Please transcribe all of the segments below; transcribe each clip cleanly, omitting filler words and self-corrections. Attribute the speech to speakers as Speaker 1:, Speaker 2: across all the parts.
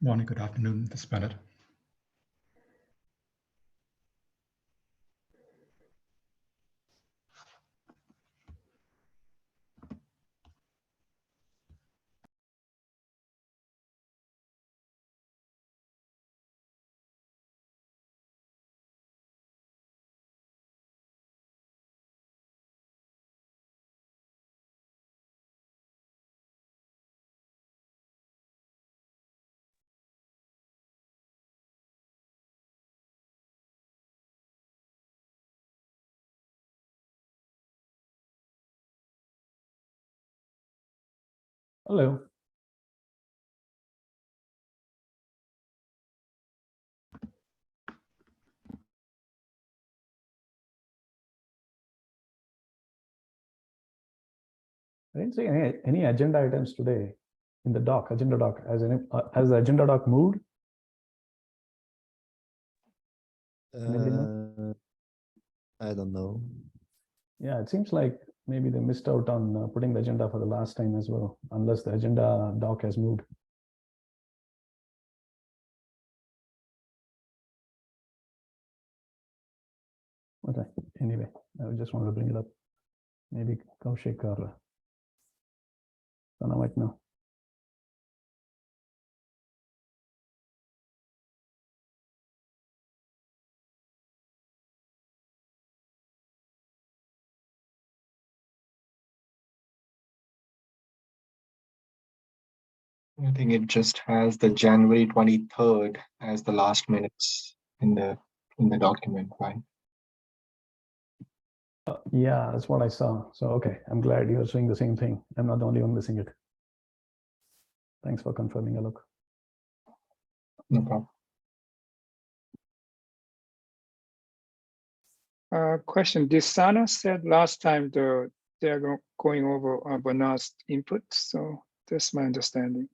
Speaker 1: Morning, good afternoon, this is Bennett.
Speaker 2: Hello. I didn't see any agenda items today in the doc, agenda doc. Has the agenda doc moved?
Speaker 3: I don't know.
Speaker 2: Yeah, it seems like maybe they missed out on putting the agenda for the last time as well, unless the agenda doc has moved. Okay, anyway, I just wanted to bring it up. Maybe Kaushik or Sana might know.
Speaker 4: I think it just has the January 23rd as the last minutes in the document, right?
Speaker 2: Yeah, that's what I saw. So, okay, I'm glad you're seeing the same thing. I'm not the only one missing it. Thanks for confirming, Alok.
Speaker 4: No problem.
Speaker 5: Question, did Sana said last time they're going over Bernard's input? So that's my understanding.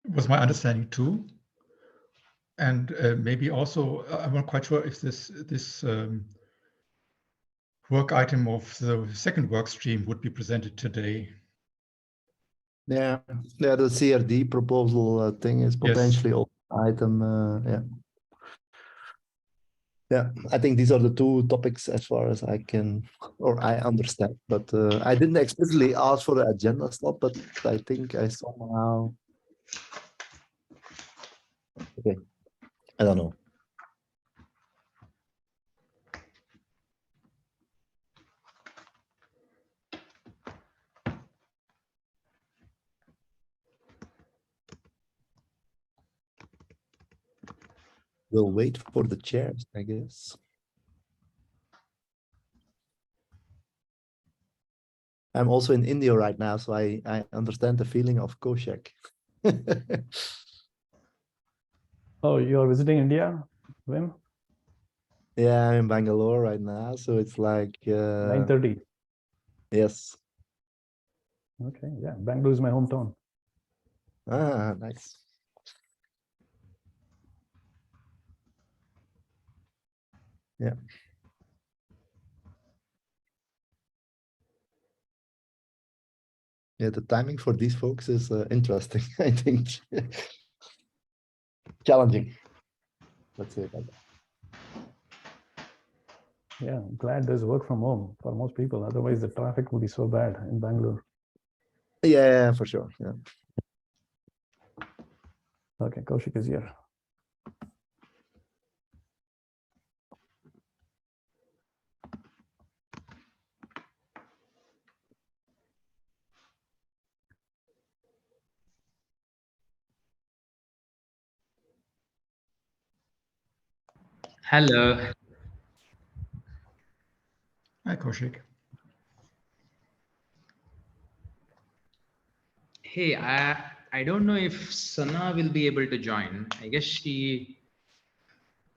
Speaker 1: It was my understanding too. And maybe also, I'm not quite sure if this work item of the second work stream would be presented today.
Speaker 3: Yeah, the CRD proposal thing is potentially
Speaker 1: Yes.
Speaker 3: item. Yeah, I think these are the two topics as far as I can, or I understand. But I didn't explicitly ask for the agenda slot, but I think I somehow. Okay, I don't know. We'll wait for the chairs, I guess. I'm also in India right now, so I understand the feeling of Koshak.
Speaker 2: Oh, you're visiting India, Wim?
Speaker 3: Yeah, I'm in Bangalore right now, so it's like
Speaker 2: 9:30.
Speaker 3: Yes.
Speaker 2: Okay, yeah, Bangalore is my hometown.
Speaker 3: Ah, nice. Yeah. Yeah, the timing for these folks is interesting, I think. Challenging. Let's say that.
Speaker 2: Yeah, I'm glad there's work from home for most people. Otherwise, the traffic would be so bad in Bangalore.
Speaker 3: Yeah, for sure. Yeah.
Speaker 2: Okay, Kaushik is here.
Speaker 6: Hello.
Speaker 1: Hi, Kaushik.
Speaker 6: Hey, I don't know if Sana will be able to join. I guess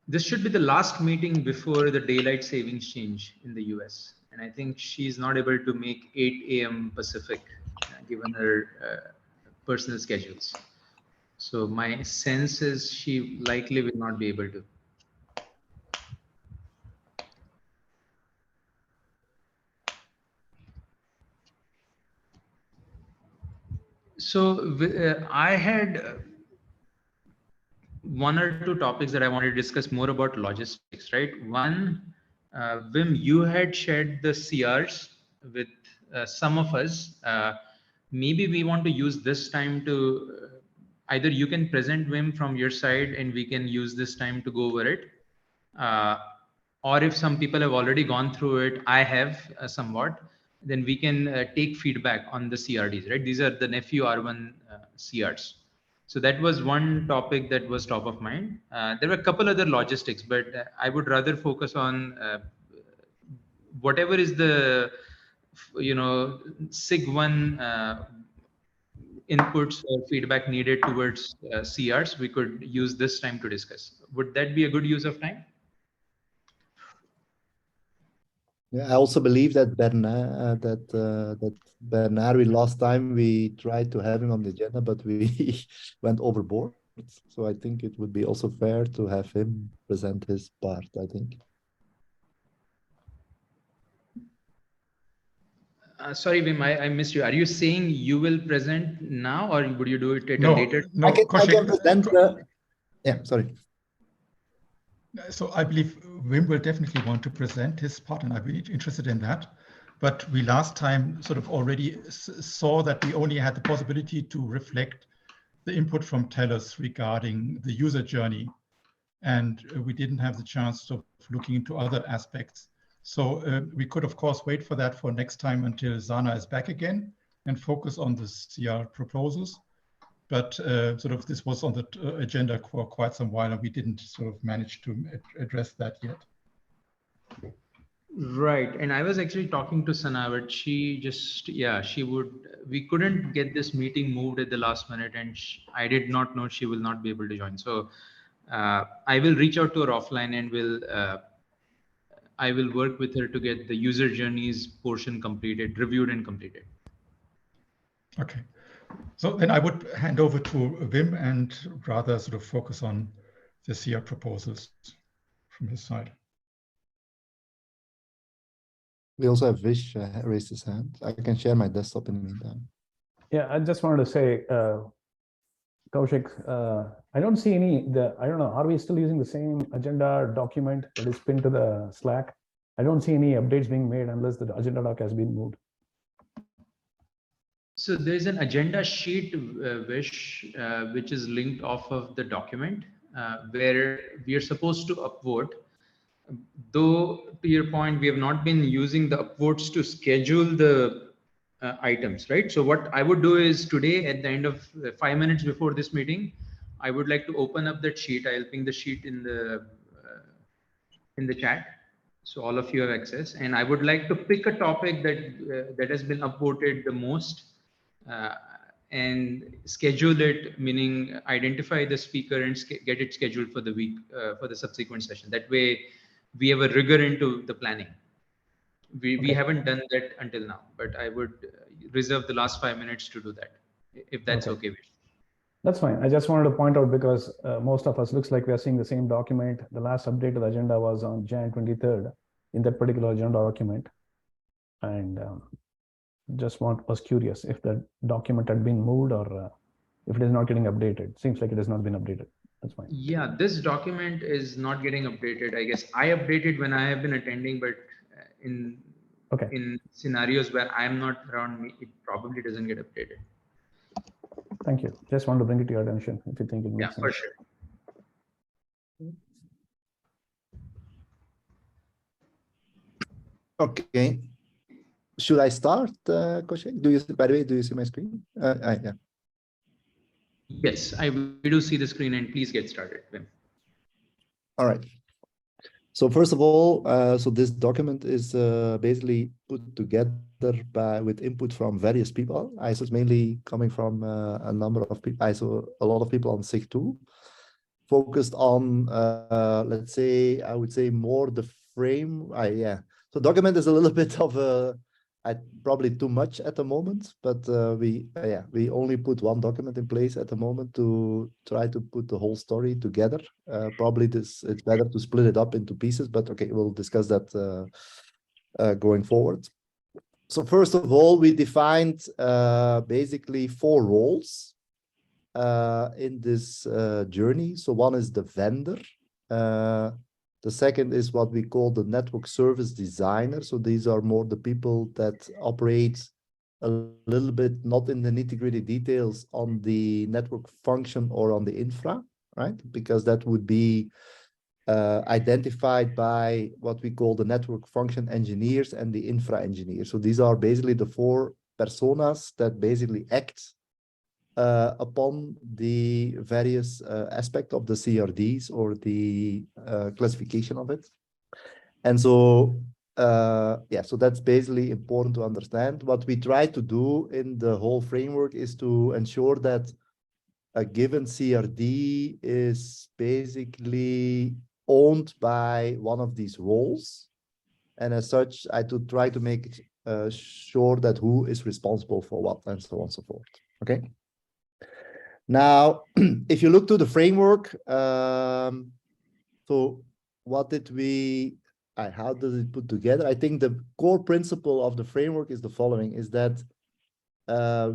Speaker 6: this should be the last meeting before the daylight savings change in the US. And I think she's not able to make 8 a.m. Pacific, given her personal schedules. So my sense is she likely will not be able to. So I had one or two topics that I wanted to discuss more about logistics, right? One, Wim, you had shared the CRs with some of us. Maybe we want to use this time to either you can present Wim from your side and we can use this time to go over it. Or if some people have already gone through it, I have somewhat, then we can take feedback on the CRDs, right? These are the nephew R1 CRs. So that was one topic that was top of mind. There were a couple other logistics, but I would rather focus on whatever is the, SIG1 inputs or feedback needed towards CRs. We could use this time to discuss. Would that be a good use of time?
Speaker 3: Yeah, I also believe that Bernard, we last time we tried to have him on the agenda, but we went overboard. So I think it would be also fair to have him present his part, I think.
Speaker 6: Sorry, Wim, I missed you. Are you saying you will present now or would you do it at a
Speaker 1: No,
Speaker 6: later?
Speaker 1: no,
Speaker 3: I can
Speaker 1: Kaushik,
Speaker 3: present yeah, sorry.
Speaker 1: So I believe Wim will definitely want to present his part, and I'd be interested in that. But we last time sort of already saw that we only had the possibility to reflect the input from tellers regarding the user journey. And we didn't have the chance of looking into other aspects. So we could, of course, wait for that for next time until Sana is back again and focus on the CR proposals. But sort of this was on the agenda for quite some while, and we didn't sort of manage to address that yet.
Speaker 6: Right. And I was actually talking to Sana, but she just, we couldn't get this meeting moved at the last minute, and I did not know she will not be able to join. So I will reach out to her offline and I will work with her to get the user journeys portion completed, reviewed and completed.
Speaker 1: Okay. So then I would hand over to Wim and rather sort of focus on the CR proposals from his side.
Speaker 3: We also have Vish raised his hand. I can share my desktop in the meantime.
Speaker 2: Yeah, I just wanted to say, Kaushik, I don't see I don't know, are we still using the same agenda document that is pinned to the Slack? I don't see any updates being made unless the agenda doc has been moved.
Speaker 6: So there's an agenda sheet, Vish, which is linked off of the document where we are supposed to upvote. Though, to your point, we have not been using the upvotes to schedule the items, right? So what I would do is today at the end of 5 minutes before this meeting, I would like to open up that sheet. I'll ping the sheet in the chat. So all of you have access, and I would like to pick a topic that has been upvoted the most and schedule it, meaning identify the speaker and get it scheduled for the week, for the subsequent session. That way we have a rigor into the planning. We haven't done that until now, but I would reserve the last 5 minutes to do that, if that's okay with you.
Speaker 2: That's fine. I just wanted to point out because most of us looks like we are seeing the same document. The last update of the agenda was on Jan 23rd in that particular agenda document. And was curious if the document had been moved or if it is not getting updated. Seems like it has not been updated. That's fine.
Speaker 6: Yeah, this document is not getting updated. I guess I updated when I have been attending, but in scenarios where I'm not around, it probably doesn't get updated.
Speaker 2: Thank you. Just want to bring it to your attention if you think it makes sense.
Speaker 6: For sure.
Speaker 3: Okay. Should I start, Kaushik? By the way, do you see my screen? Yeah.
Speaker 6: Yes, we do see the screen, and please get started, Wim.
Speaker 3: All right. So first of all, so this document is basically put together with input from various people. ISO is mainly coming from a number of people. ISO, a lot of people on SIG2, focused on, let's say, I would say more the frame. So document is a little bit of probably too much at the moment, but we only put one document in place at the moment to try to put the whole story together. Probably it's better to split it up into pieces, but okay, we'll discuss that going forward. So first of all, we defined basically 4 roles in this journey. So one is the vendor. The second is what we call the network service designer. So these are more the people that operate a little bit, not in the nitty-gritty details on the network function or on the infra, right? Because that would be identified by what we call the network function engineers and the infra engineers. So these are basically the 4 personas that basically act upon the various aspects of the CRDs or the classification of it. And so, yeah, so that's basically important to understand. What we try to do in the whole framework is to ensure that a given CRD is basically owned by one of these roles. And as such, I to try to make sure that who is responsible for what and so on and so forth. Okay. Now, if you look to the framework, so what did we, how does it put together? I think the core principle of the framework is the following, is that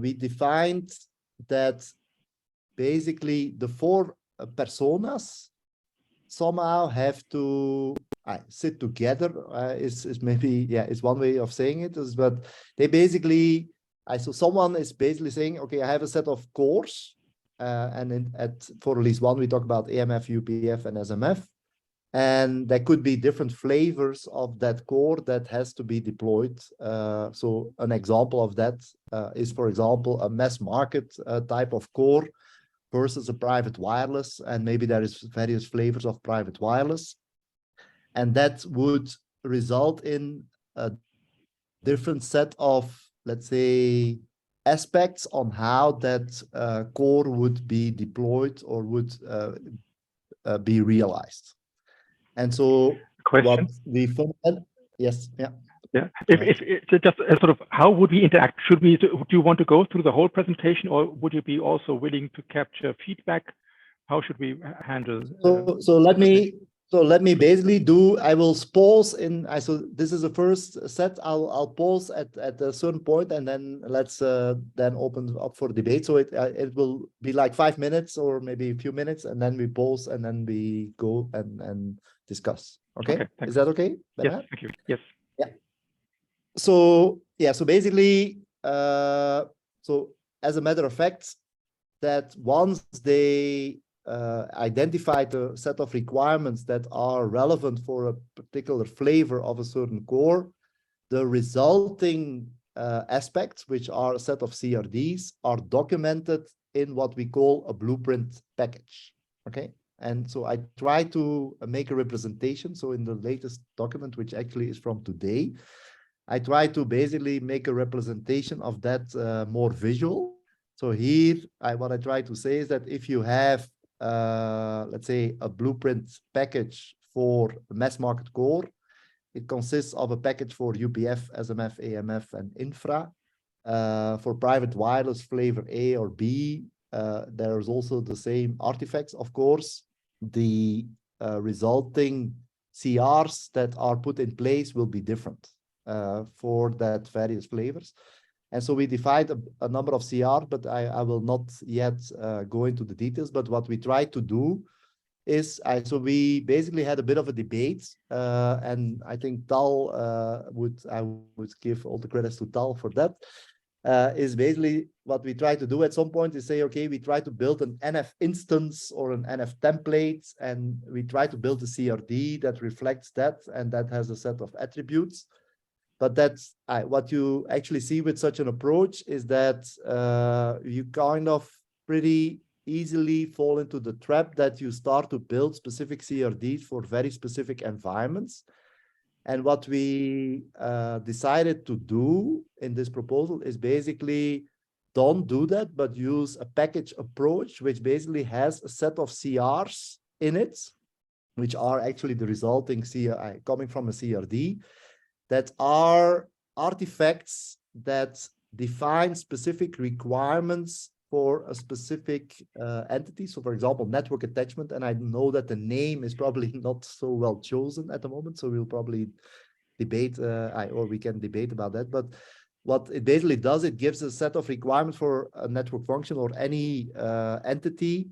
Speaker 3: we defined that basically the 4 personas somehow have to sit together, is maybe, yeah, is one way of saying it, is, but they basically, so someone is basically saying, okay, I have a set of cores, and for release 1, we talk about AMF, UPF, and SMF. And there could be different flavors of that core that has to be deployed. So an example of that is, for example, a mass market type of core versus a private wireless. And maybe there is various flavors of private wireless. And that would result in a different set of, let's say, aspects on how that core would be deployed or would be realized. And so
Speaker 7: Question.
Speaker 3: what we found, yes, yeah.
Speaker 7: Yeah, if just sort of, how would we interact? Do you want to go through the whole presentation, or would you be also willing to capture feedback? How should we handle?
Speaker 3: So let me basically do. I will pause in. So this is the first set. I'll pause at a certain point, and then let's then open up for debate. So it will be like 5 minutes or maybe a few minutes, and then we pause, and then we go and discuss. Okay, is that okay?
Speaker 7: Yes, thank you. Yes.
Speaker 3: Yeah. So yeah, so basically, so as a matter of fact, that once they identify the set of requirements that are relevant for a particular flavor of a certain core, the resulting aspects, which are a set of CRDs, are documented in what we call a blueprint package. Okay. And so I try to make a representation. So in the latest document, which actually is from today, I try to basically make a representation of that more visual. So here, what I try to say is that if you have, let's say, a blueprint package for a mass market core, it consists of a package for UPF, SMF, AMF, and infra. For private wireless flavor A or B, there's also the same artifacts, of course. The resulting CRs that are put in place will be different for that various flavors. And so we defined a number of CR, but I will not yet go into the details. But what we try to do is, so we basically had a bit of a debate, and I think Tal I would give all the credits to Tal for that. Is basically what we try to do at some point is say, okay, we try to build an NF instance or an NF template, and we try to build a CRD that reflects that, and that has a set of attributes. But that's what you actually see with such an approach is that you kind of pretty easily fall into the trap that you start to build specific CRDs for very specific environments. And what we decided to do in this proposal is basically don't do that, but use a package approach, which basically has a set of CRs in it, which are actually the resulting CRI coming from a CRD, that are artifacts that define specific requirements for a specific entity. So for example, network attachment, and I know that the name is probably not so well chosen at the moment, so we'll probably debate, or we can debate about that, but what it basically does, it gives a set of requirements for a network function or any entity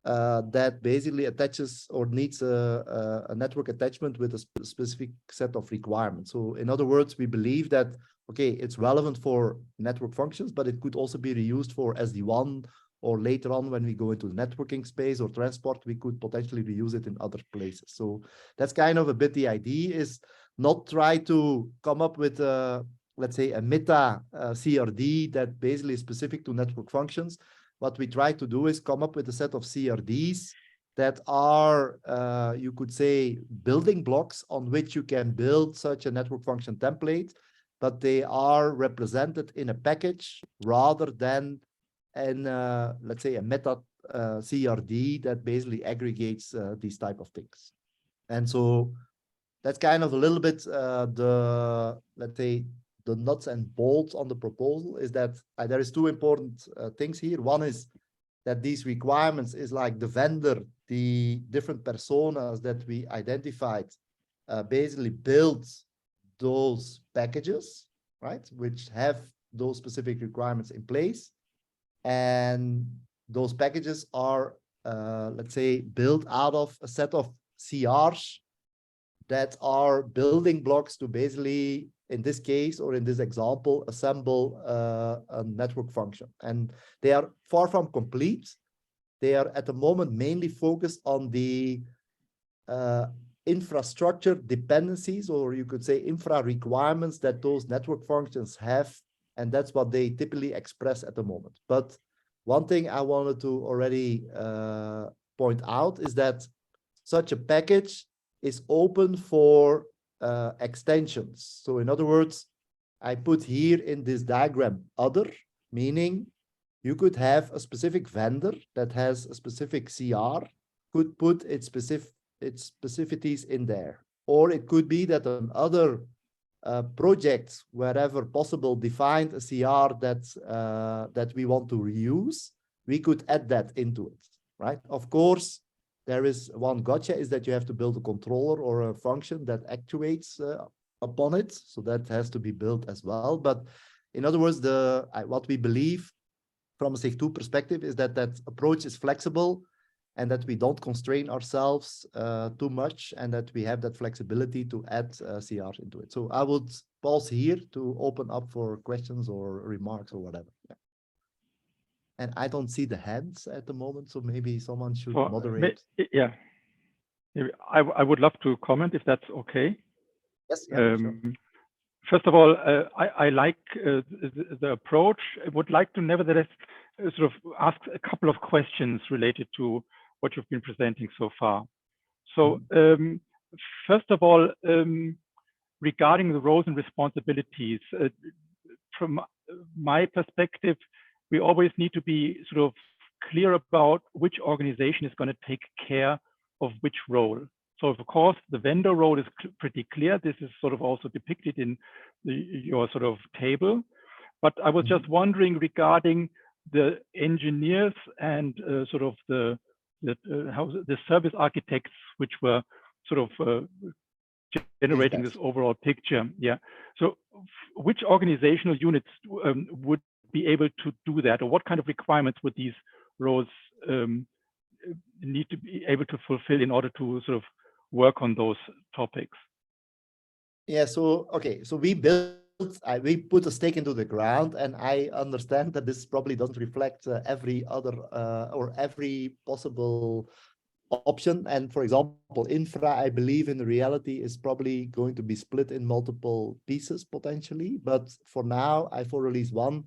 Speaker 3: that basically attaches or needs a network attachment with a specific set of requirements. So in other words, we believe that, okay, it's relevant for network functions, but it could also be reused for SD1, or later on when we go into the networking space or transport, we could potentially reuse it in other places. So that's kind of a bit the idea, is not try to come up with let's say a meta CRD that basically is specific to network functions. What we try to do is come up with a set of CRDs that are, you could say, building blocks on which you can build such a network function template, but they are represented in a package rather than in, let's say, a meta CRD that basically aggregates these type of things. And so that's kind of a little bit the, let's say, the nuts and bolts on the proposal, is that there is two important things here. One is that these requirements is like the vendor, the different personas that we identified, basically build those packages, right, which have those specific requirements in place. And those packages are, let's say, built out of a set of CRs that are building blocks to basically, in this case, or in this example, assemble a network function. And they are far from complete. They are at the moment mainly focused on the infrastructure dependencies, or you could say infra requirements that those network functions have. And that's what they typically express at the moment. But one thing I wanted to already point out is that such a package is open for extensions. So in other words, I put here in this diagram other, meaning you could have a specific vendor that has a specific CR, could put its specificities in there. Or it could be that another project, wherever possible, defined a CR that we want to reuse, we could add that into it, right? Of course, there is one gotcha, is that you have to build a controller or a function that actuates upon it. So that has to be built as well. But in other words, what we believe from a SIG2 perspective is that that approach is flexible and that we don't constrain ourselves too much, and that we have that flexibility to add CRs into it. So I would pause here to open up for questions or remarks or whatever. Yeah. And I don't see the hands at the moment, so maybe someone should moderate.
Speaker 7: Yeah, I would love to comment if that's okay.
Speaker 3: Yes. Yeah, sure.
Speaker 7: First of all, I like the approach. I would like to nevertheless sort of ask a couple of questions related to what you've been presenting so far. So first of all, regarding the roles and responsibilities, from my perspective, we always need to be sort of clear about which organization is going to take care of which role. So of course, the vendor role is pretty clear. This is sort of also depicted in your sort of table. But I was just wondering regarding the engineers and sort of the service architects, which were sort of generating this overall picture. Yeah. So which organizational units would be able to do that, or what kind of requirements would these roles need to be able to fulfill in order to sort of work on those topics?
Speaker 3: Yeah, so okay, so we put a stake into the ground, and I understand that this probably doesn't reflect every other or every possible option. And for example, infra, I believe in reality is probably going to be split in multiple pieces potentially, but for now I for release one.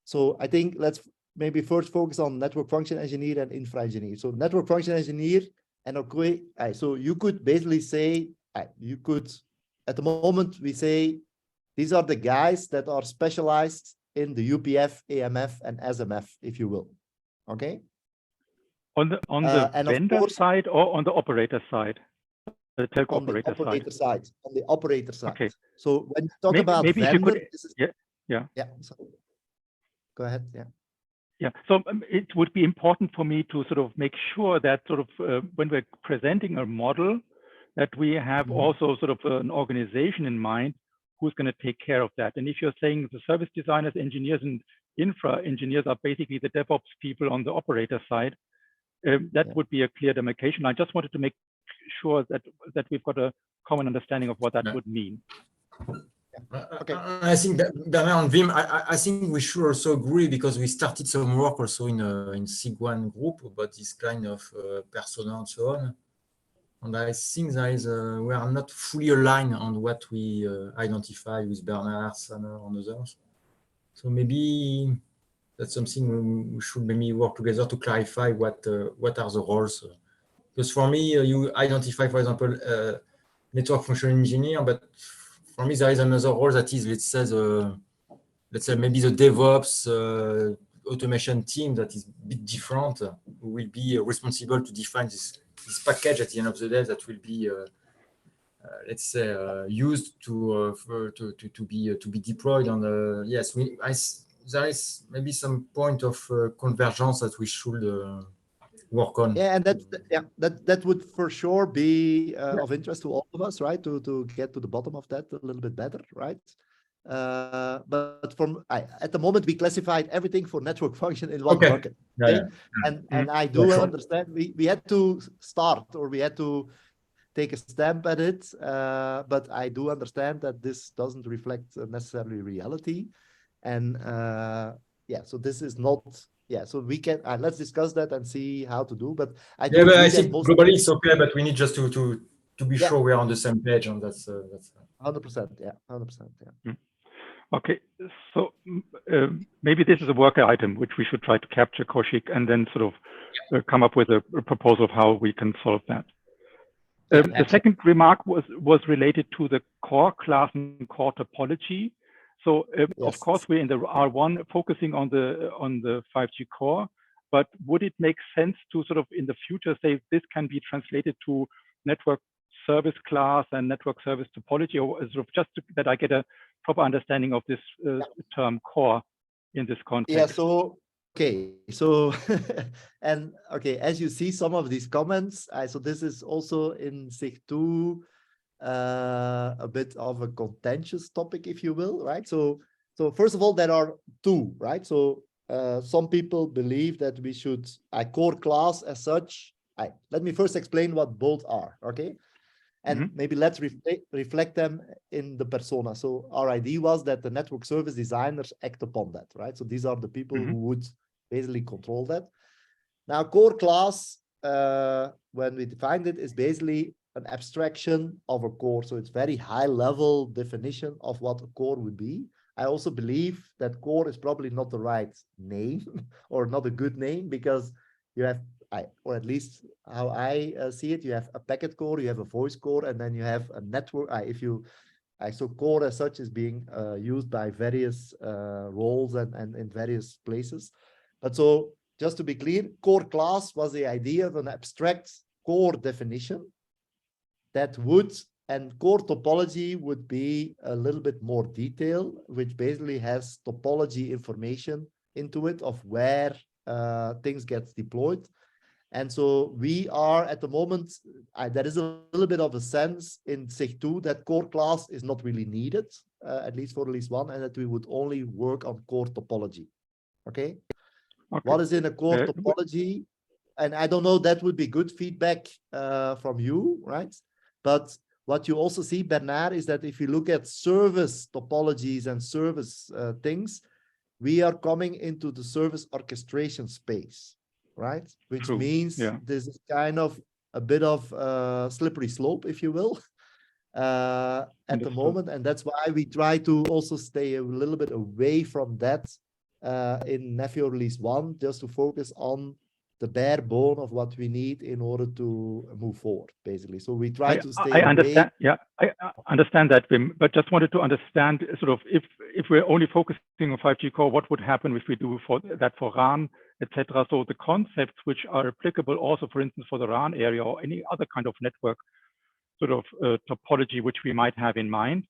Speaker 3: So I think let's maybe first focus on network function engineer and infra engineer. So network function engineer, and okay, so you could basically say, you could, at the moment we say, these are the guys that are specialized in the UPF, AMF, and SMF, if you will. Okay. On
Speaker 7: the vendor side or on the operator side? The telco operator side.
Speaker 3: On the operator side.
Speaker 7: Okay.
Speaker 3: So when you talk about
Speaker 7: maybe
Speaker 3: vendor,
Speaker 7: yeah.
Speaker 3: So go ahead. Yeah.
Speaker 7: Yeah. So it would be important for me to sort of make sure that sort of when we're presenting a model, that we have also sort of an organization in mind who's going to take care of that? And if you're saying the service designers, engineers, and infra engineers are basically the DevOps people on the operator side, that would be a clear demarcation. I just wanted to make sure that we've got a common understanding of what that would mean.
Speaker 3: Okay.
Speaker 8: I think that Bernard and Wim, I think we should also agree, because we started some work also in SIG1 group about this kind of persona and so on. And I think there is we are not fully aligned on what we identify with Bernard, Sana, and others. So maybe that's something we should maybe work together to clarify what are the roles. Because for me, you identify, for example, network function engineer, but for me there is another role that is, let's say maybe the DevOps automation team that is a bit different, who will be responsible to define this package at the end of the day that will be, let's say, used to be deployed. And yes, there is maybe some point of convergence that we should work on.
Speaker 3: Yeah, and that would for sure be of interest to all of us, right? To get to the bottom of that a little bit better, right? But at the moment we classified everything for network function in one bucket. Okay? And I do understand we had to start, or we had to take a stamp at it, but I do understand that this doesn't reflect necessarily reality. And yeah, so this is not, yeah, so we can let's discuss that and see how to do. But I do
Speaker 8: I think globally it's okay, but we need just to be sure we are on the same page, and that's
Speaker 3: 100%. Yeah, 100%. Yeah.
Speaker 7: Okay, so maybe this is a worker item which we should try to capture, Kaushik, and then sort of come up with a proposal of how we can solve that. The second remark was related to the core class and core topology. So of course we're in the R1 focusing on the 5G core, but would it make sense to sort of in the future say this can be translated to network service class and network service topology, or sort of just that I get a proper understanding of this term core in this context?
Speaker 3: Yeah, so okay, so and okay, as you see some of these comments, so this is also in SIG2 a bit of a contentious topic, if you will, right? So first of all, there are two, right? So some people believe that we should core class as such. Let me first explain what both are, okay? And maybe let's reflect them in the persona. So our idea was that the network service designers act upon that, right? So these are the people who would basically control that. Now, core class, when we defined it, is basically an abstraction of a core. So it's very high level definition of what a core would be. I also believe that core is probably not the right name or not a good name, because you have, or at least how I see it, you have a packet core, you have a voice core, and then you have a network. So core as such is being used by various roles and in various places. But so just to be clear, core class was the idea of an abstract core definition that would, and core topology would be a little bit more detail, which basically has topology information into it of where things get deployed. And so we are at the moment, there is a little bit of a sense in SIG2 that core class is not really needed, at least for release 1, and that we would only work on core topology. Okay? What is in a core topology? And I don't know, that would be good feedback from you, right? But what you also see, Bernard, is that if you look at service topologies and service things, we are coming into the service orchestration space, right? Which means this is kind of a bit of slippery slope, if you will, at the moment. And that's why we try to also stay a little bit away from that in Nephew release 1, just to focus on the bare bone of what we need in order to move forward, basically. So we try to stay
Speaker 7: I understand. Yeah, I understand that, Wim, but just wanted to understand sort of if we're only focusing on 5G core, what would happen if we do that for RAN, etc. So the concepts which are applicable also, for instance, for the RAN area or any other kind of network sort of topology which we might have in mind.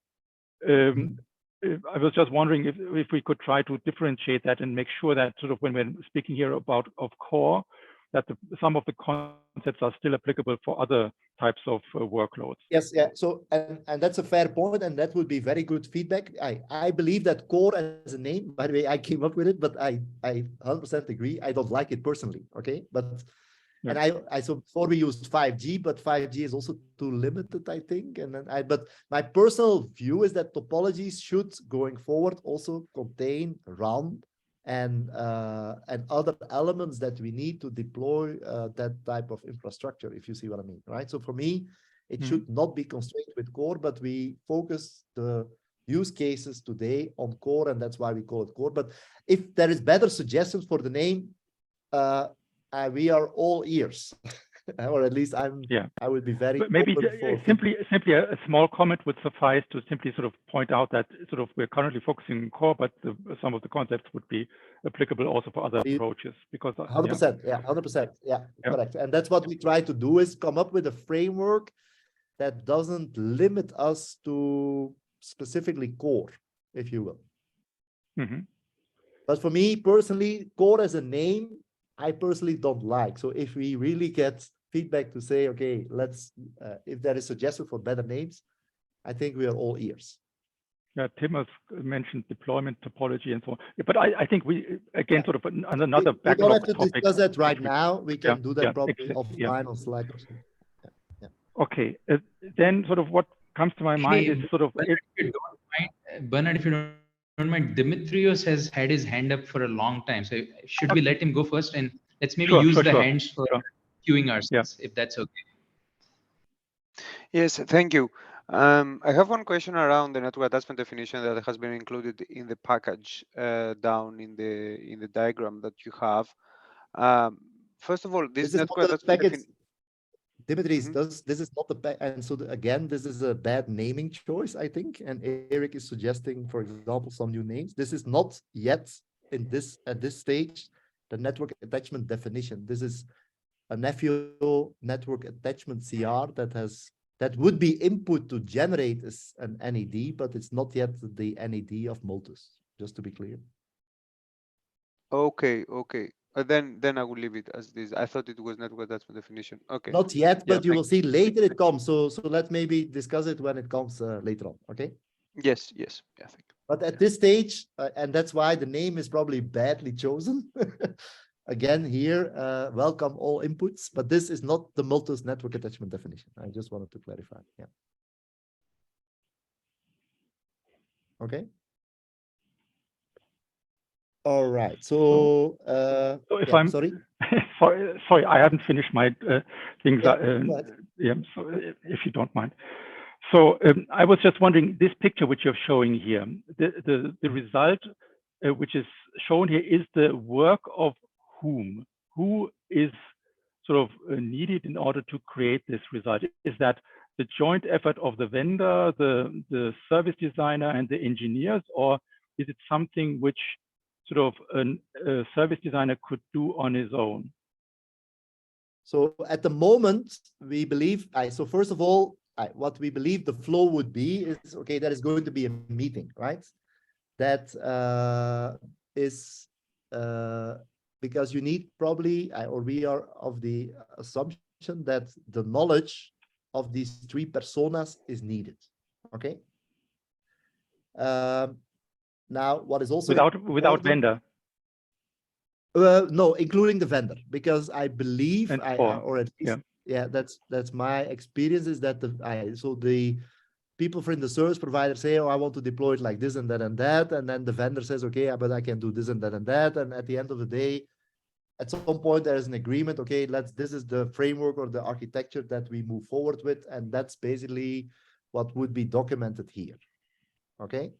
Speaker 7: I was just wondering if we could try to differentiate that and make sure that sort of when we're speaking here about core, that some of the concepts are still applicable for other types of workloads.
Speaker 3: Yes, yeah. So and that's a fair point, and that would be very good feedback. I believe that core as a name, by the way, I came up with it, but I 100% agree. I don't like it personally. Okay, but
Speaker 7: Yeah.
Speaker 3: and I so before we used 5G, but 5G is also too limited, I think. And then but my personal view is that topologies should going forward also contain RAM and other elements that we need to deploy that type of infrastructure, if you see what I mean, right? So for me, it should not be constrained with core, but we focus the use cases today on core, and that's why we call it core. But if there is better suggestions for the name, we are all ears, or at least I would be very
Speaker 7: but maybe simply a small comment would suffice to simply sort of point out that sort of we're currently focusing on core, but some of the concepts would be applicable also for other approaches, because
Speaker 3: 100%, yeah, 100%, yeah, correct. And that's what we try to do, is come up with a framework that doesn't limit us to specifically core, if you will. But for me personally, core as a name, I personally don't like. So if we really get feedback to say, okay, let's, if there is suggestion for better names, I think we are all ears.
Speaker 7: Yeah, Tim has mentioned deployment topology and so on. Yeah, but I think we, again, sort of another
Speaker 3: we don't have to
Speaker 7: topic.
Speaker 3: discuss that right now. We can do that probably
Speaker 7: exactly,
Speaker 3: offline on Slack or something.
Speaker 7: Okay, then sort of what comes to my mind is sort of...
Speaker 6: Bernard, if you don't mind, Bernard, if you don't mind, Dimitrios has had his hand up for a long time. So should we let him go first? And let's maybe use the hands for queuing ourselves, if that's okay.
Speaker 9: Yes, thank you. I have one question around the network attachment definition that has been included in the package down in the diagram that you have. First of all, this network attachment definition.
Speaker 3: Dimitris, this is not the pack, and so again, this is a bad naming choice, I think. And Eric is suggesting, for example, some new names. This is not yet at this stage the network attachment definition. This is a NFIO network attachment CR that would be input to generate an NAD, but it's not yet the NAD of Multus, just to be clear.
Speaker 9: Okay. Then I will leave it as this. I thought it was network attachment definition. Okay.
Speaker 3: Not yet, but you will see later it comes. So let's maybe discuss it when it comes later on. Okay.
Speaker 9: Yes. Yeah. Thank you.
Speaker 3: But at this stage, and that's why the name is probably badly chosen. Again, here, welcome all inputs, but this is not the Multus network attachment definition. I just wanted to clarify. Yeah. Okay. All right. So
Speaker 7: if I'm
Speaker 3: sorry,
Speaker 7: sorry, I haven't finished my things. So if you don't mind. So I was just wondering, this picture which you're showing here, the result which is shown here is the work of whom? Who is sort of needed in order to create this result? Is that the joint effort of the vendor, the service designer, and the engineers, or is it something which sort of a service designer could do on his own?
Speaker 3: So at the moment, we believe, so first of all, what we believe the flow would be is, okay, there is going to be a meeting, right? That is because you need probably, or we are of the assumption that the knowledge of these three personas is needed, okay? Now, what is also
Speaker 7: without vendor?
Speaker 3: No, including the vendor, because I believe, or at least, that's my experience, is that so the people from the service provider say, oh, I want to deploy it like this and that and that, and then the vendor says, okay, but I can do this and that and that, and at the end of the day, at some point there is an agreement. Okay, this is the framework or the architecture that we move forward with, and that's basically what would be documented here. Okay,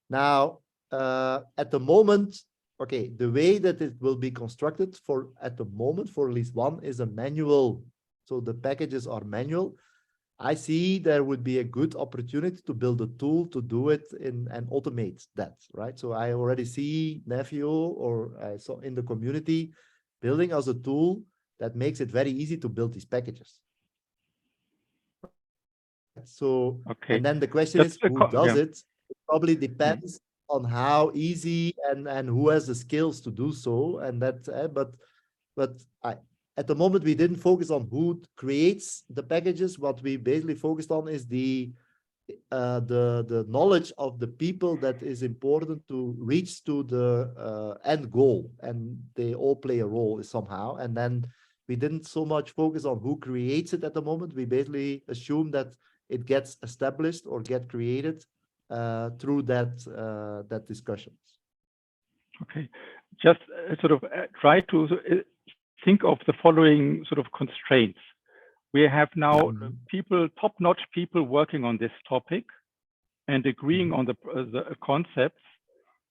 Speaker 3: now at the moment, okay, the way that it will be constructed at the moment for at least one is a manual. So the packages are manual. I see there would be a good opportunity to build a tool to do it and automate that, right? So I already see NFIO, or I saw in the community, building as a tool that makes it very easy to build these packages. So, and then the question is, who does it? It probably depends on how easy and who has the skills to do so. And that, but at the moment, we didn't focus on who creates the packages. What we basically focused on is the knowledge of the people that is important to reach to the end goal, and they all play a role somehow. And then we didn't so much focus on who creates it at the moment. We basically assume that it gets established or get created through that discussions.
Speaker 7: Okay, just sort of try to think of the following sort of constraints. We have now people, top-notch people working on this topic and agreeing on the concepts.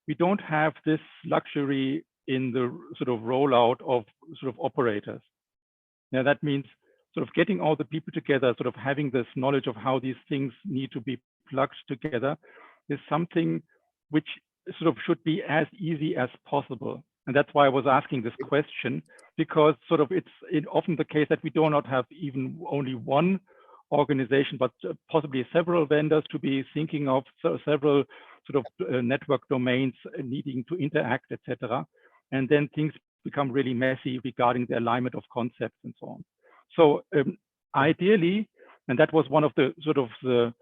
Speaker 7: We don't have this luxury in the sort of rollout of sort of operators. Now that means sort of getting all the people together, sort of having this knowledge of how these things need to be plugged together is something which sort of should be as easy as possible. And that's why I was asking this question, because sort of it's often the case that we do not have even only one organization, but possibly several vendors to be thinking of, so several sort of network domains needing to interact, etc. And then things become really messy regarding the alignment of concepts and so on. So ideally, and that was one of the sort of the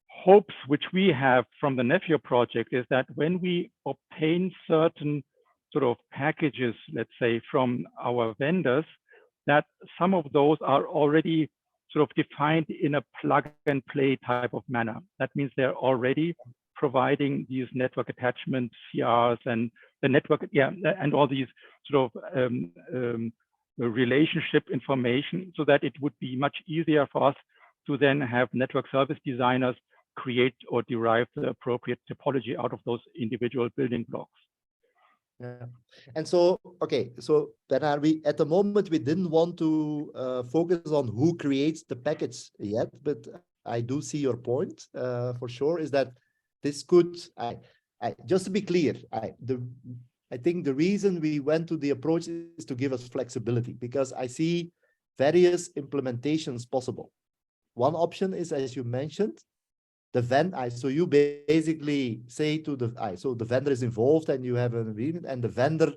Speaker 7: hopes which we have from the Nephew project, is that when we obtain certain sort of packages, let's say, from our vendors, that some of those are already sort of defined in a plug and play type of manner. That means they're already providing these network attachment CRs and the network, and all these sort of relationship information, so that it would be much easier for us to then have network service designers create or derive the appropriate topology out of those individual building blocks.
Speaker 3: Yeah, and so, okay, so Bernard, we at the moment we didn't want to focus on who creates the package yet, but I do see your point for sure. Is that this could, just to be clear, I think the reason we went to the approach is to give us flexibility, because I see various implementations possible. One option is, as you mentioned, the vendor. So you basically say to the so the vendor is involved and you have an agreement, and the vendor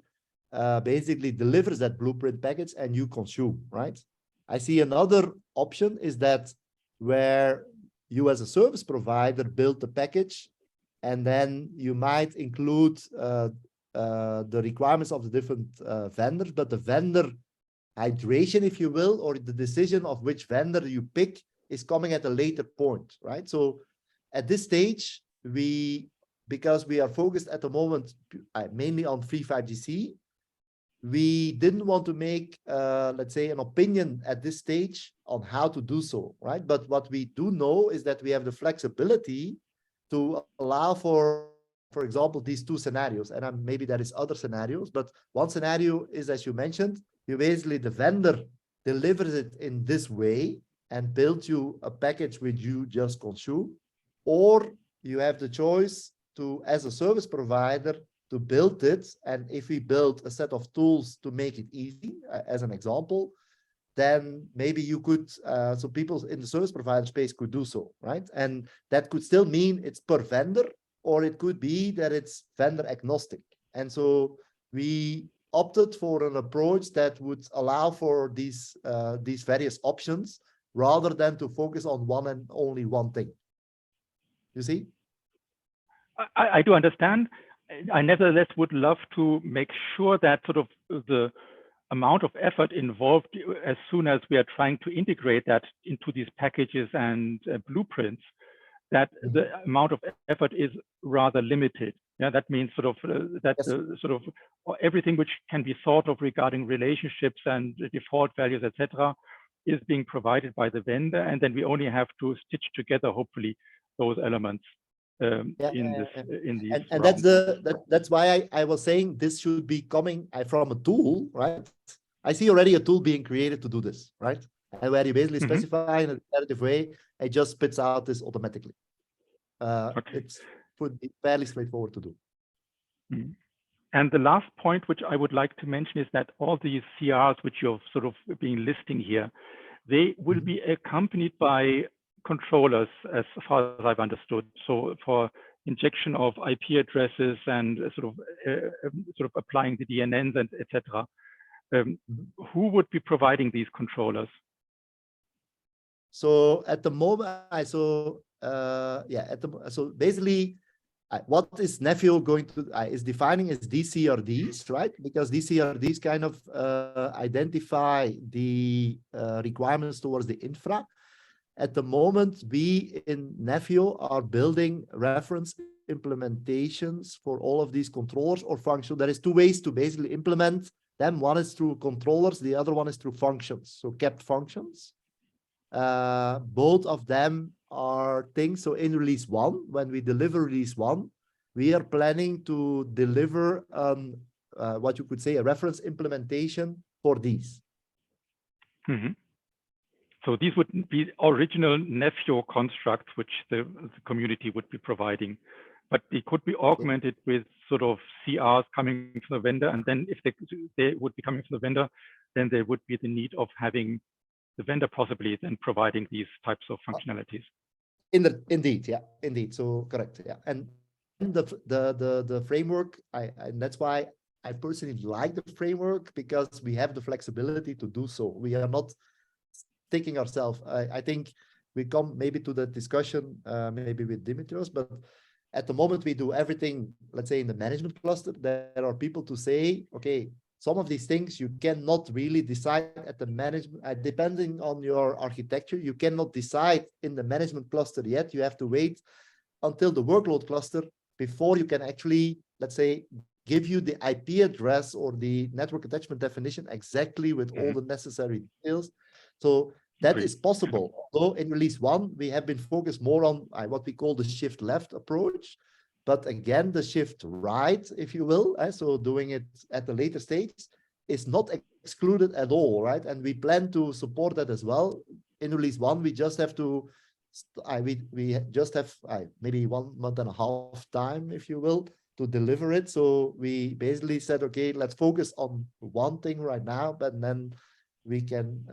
Speaker 3: basically delivers that blueprint package and you consume, right? I see another option is that where you as a service provider build the package, and then you might include the requirements of the different vendors, but the vendor hydration, if you will, or the decision of which vendor you pick is coming at a later point, right? So at this stage, because we are focused at the moment mainly on free 5GC, we didn't want to make, let's say, an opinion at this stage on how to do so, right? But what we do know is that we have the flexibility to allow for example, these two scenarios, and maybe there is other scenarios, but one scenario is, as you mentioned, you basically, the vendor delivers it in this way and builds you a package which you just consume, or you have the choice to, as a service provider, to build it. And if we build a set of tools to make it easy, as an example, then maybe you could, so people in the service provider space could do so, right? And that could still mean it's per vendor, or it could be that it's vendor agnostic. And so we opted for an approach that would allow for these various options, rather than to focus on one and only one thing. You see?
Speaker 7: I do understand. I nevertheless would love to make sure that sort of the amount of effort involved as soon as we are trying to integrate that into these packages and blueprints, that the amount of effort is rather limited. Yeah, that means sort of that sort of everything which can be thought of regarding relationships and default values, etc., is being provided by the vendor, and then we only have to stitch together, hopefully, those elements in these.
Speaker 3: And that's why I was saying this should be coming from a tool, right? I see already a tool being created to do this, right? And where you basically specify in a repetitive way, it just spits out this automatically. It would be fairly straightforward to do.
Speaker 7: And the last point which I would like to mention is that all these CRs which you've sort of been listing here, they will be accompanied by controllers, as far as I've understood. So for injection of IP addresses and sort of applying the DNNs and etc. who would be providing these controllers?
Speaker 3: So at the moment, so basically, what is Nefio going to is defining as DCRDs, right? Because DCRDs kind of identify the requirements towards the infra. At the moment, we in Nefio are building reference implementations for all of these controllers or functions. There is two ways to basically implement them. One is through controllers, the other one is through functions, so kept functions. Both of them are things. So in release 1, when we deliver release 1, we are planning to deliver what you could say a reference implementation for these.
Speaker 7: Mm-hmm. So these would be original Nefio constructs, which the community would be providing, but it could be augmented with sort of CRs coming from the vendor. And then if they would be coming from the vendor, then there would be the need of having the vendor possibly then providing these types of functionalities.
Speaker 3: Indeed, yeah, indeed. So correct, yeah. And the framework, and that's why I personally like the framework, because we have the flexibility to do so. We are not taking ourselves. I think we come maybe to the discussion maybe with Dimitrios, but at the moment we do everything, let's say in the management cluster, there are people to say, okay, some of these things you cannot really decide at the management, depending on your architecture, you cannot decide in the management cluster yet. You have to wait until the workload cluster before you can actually, let's say, give you the IP address or the network attachment definition exactly with all the necessary details. So that is possible. Although in release 1, we have been focused more on what we call the shift left approach. But again, the shift right, if you will, so doing it at the later stage is not excluded at all, right? And we plan to support that as well. In release 1, we just have to, we just have maybe 1.5 months time, if you will, to deliver it. So we basically said, okay, let's focus on one thing right now, but then we can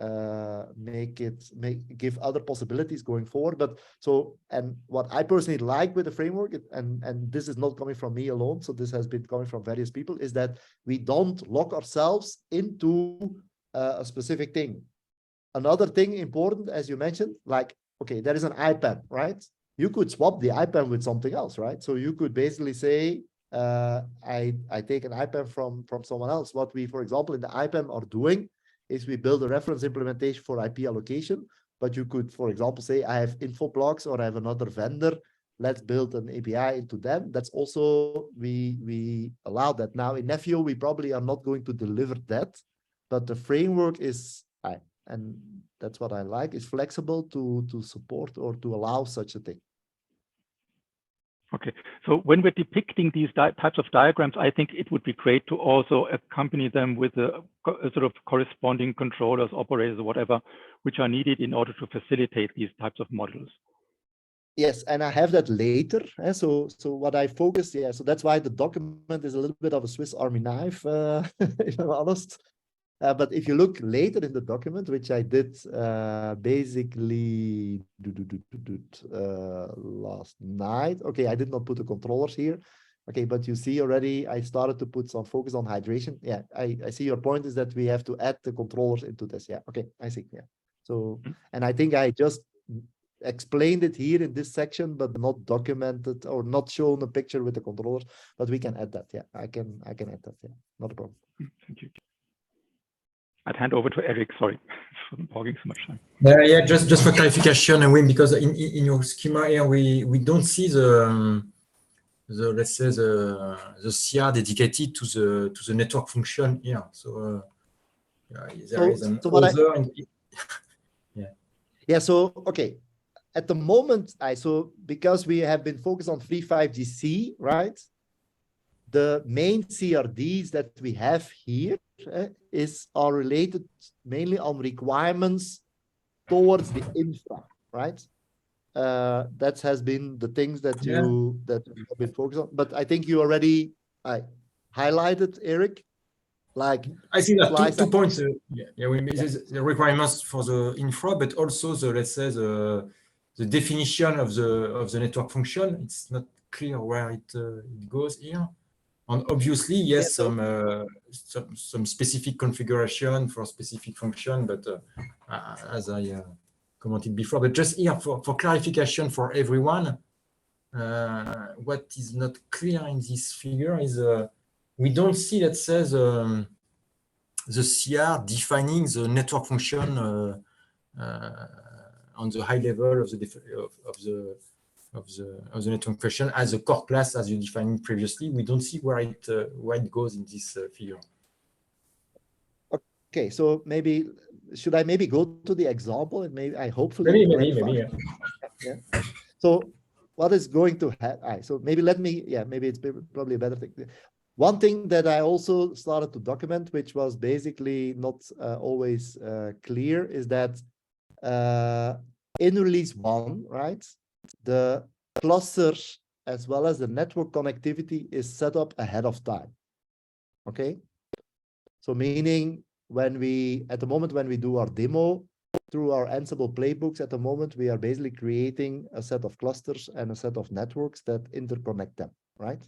Speaker 3: give other possibilities going forward. But so, and what I personally like with the framework, and this is not coming from me alone, so this has been coming from various people, is that we don't lock ourselves into a specific thing. Another thing important, as you mentioned, like, okay, there is an IPAM, right? You could swap the IPAM with something else, right? So you could basically say, I take an IPAM from someone else. What we, for example, in the IPAM are doing is we build a reference implementation for IP allocation, but you could, for example, say I have info blocks or I have another vendor. Let's build an API into them. That's also, we allow that. Now in Nefio, we probably are not going to deliver that, but the framework is, and that's what I like, is flexible to support or to allow such a thing.
Speaker 7: Okay, so when we're depicting these types of diagrams, I think it would be great to also accompany them with a sort of corresponding controllers, operators, or whatever, which are needed in order to facilitate these types of models.
Speaker 3: Yes, and I have that later. So what I focused, so that's why the document is a little bit of a Swiss Army knife, if I'm honest. But if you look later in the document, which I did basically last night. Okay, I did not put the controllers here. Okay, but you see already I started to put some focus on hydration. Yeah, I see your point is that we have to add the controllers into this. Yeah, okay, I see. Yeah. So, and I think I just explained it here in this section, but not documented or not shown a picture with the controllers, but we can add that. Yeah, I can add that. Yeah, not a problem.
Speaker 7: Thank you. I'd hand over to Eric. Sorry for hogging so much time.
Speaker 8: Yeah, just for clarification, and because in your schema here we don't see the let's say the CR dedicated to the network function here. So there is an other.
Speaker 3: Yeah. So okay, at the moment, so because we have been focused on 3.5GC, right? The main CRDs that we have here are related mainly on requirements towards the infra, right? That has been the things that that have been focused on. But I think you already highlighted, Eric. Like
Speaker 8: I see that two points. The requirements for the infra, but also the, let's say, the definition of the network function. It's not clear where it goes here. And obviously, yes, some specific configuration for specific function, but as I commented before, but just here for clarification for everyone, what is not clear in this figure is we don't see that says the CR defining the network function on the high level of the network function as a core class as you defined previously. We don't see where it goes in this figure.
Speaker 3: Okay, so maybe should I maybe go to the example and maybe I hopefully
Speaker 8: maybe
Speaker 3: yeah. So what is going to happen? So maybe let me, yeah, maybe it's probably a better thing. One thing that I also started to document, which was basically not always clear, is that in release 1, right, the clusters as well as the network connectivity is set up ahead of time. Okay, so meaning when we, at the moment when we do our demo through our Ansible playbooks, at the moment we are basically creating a set of clusters and a set of networks that interconnect them, right?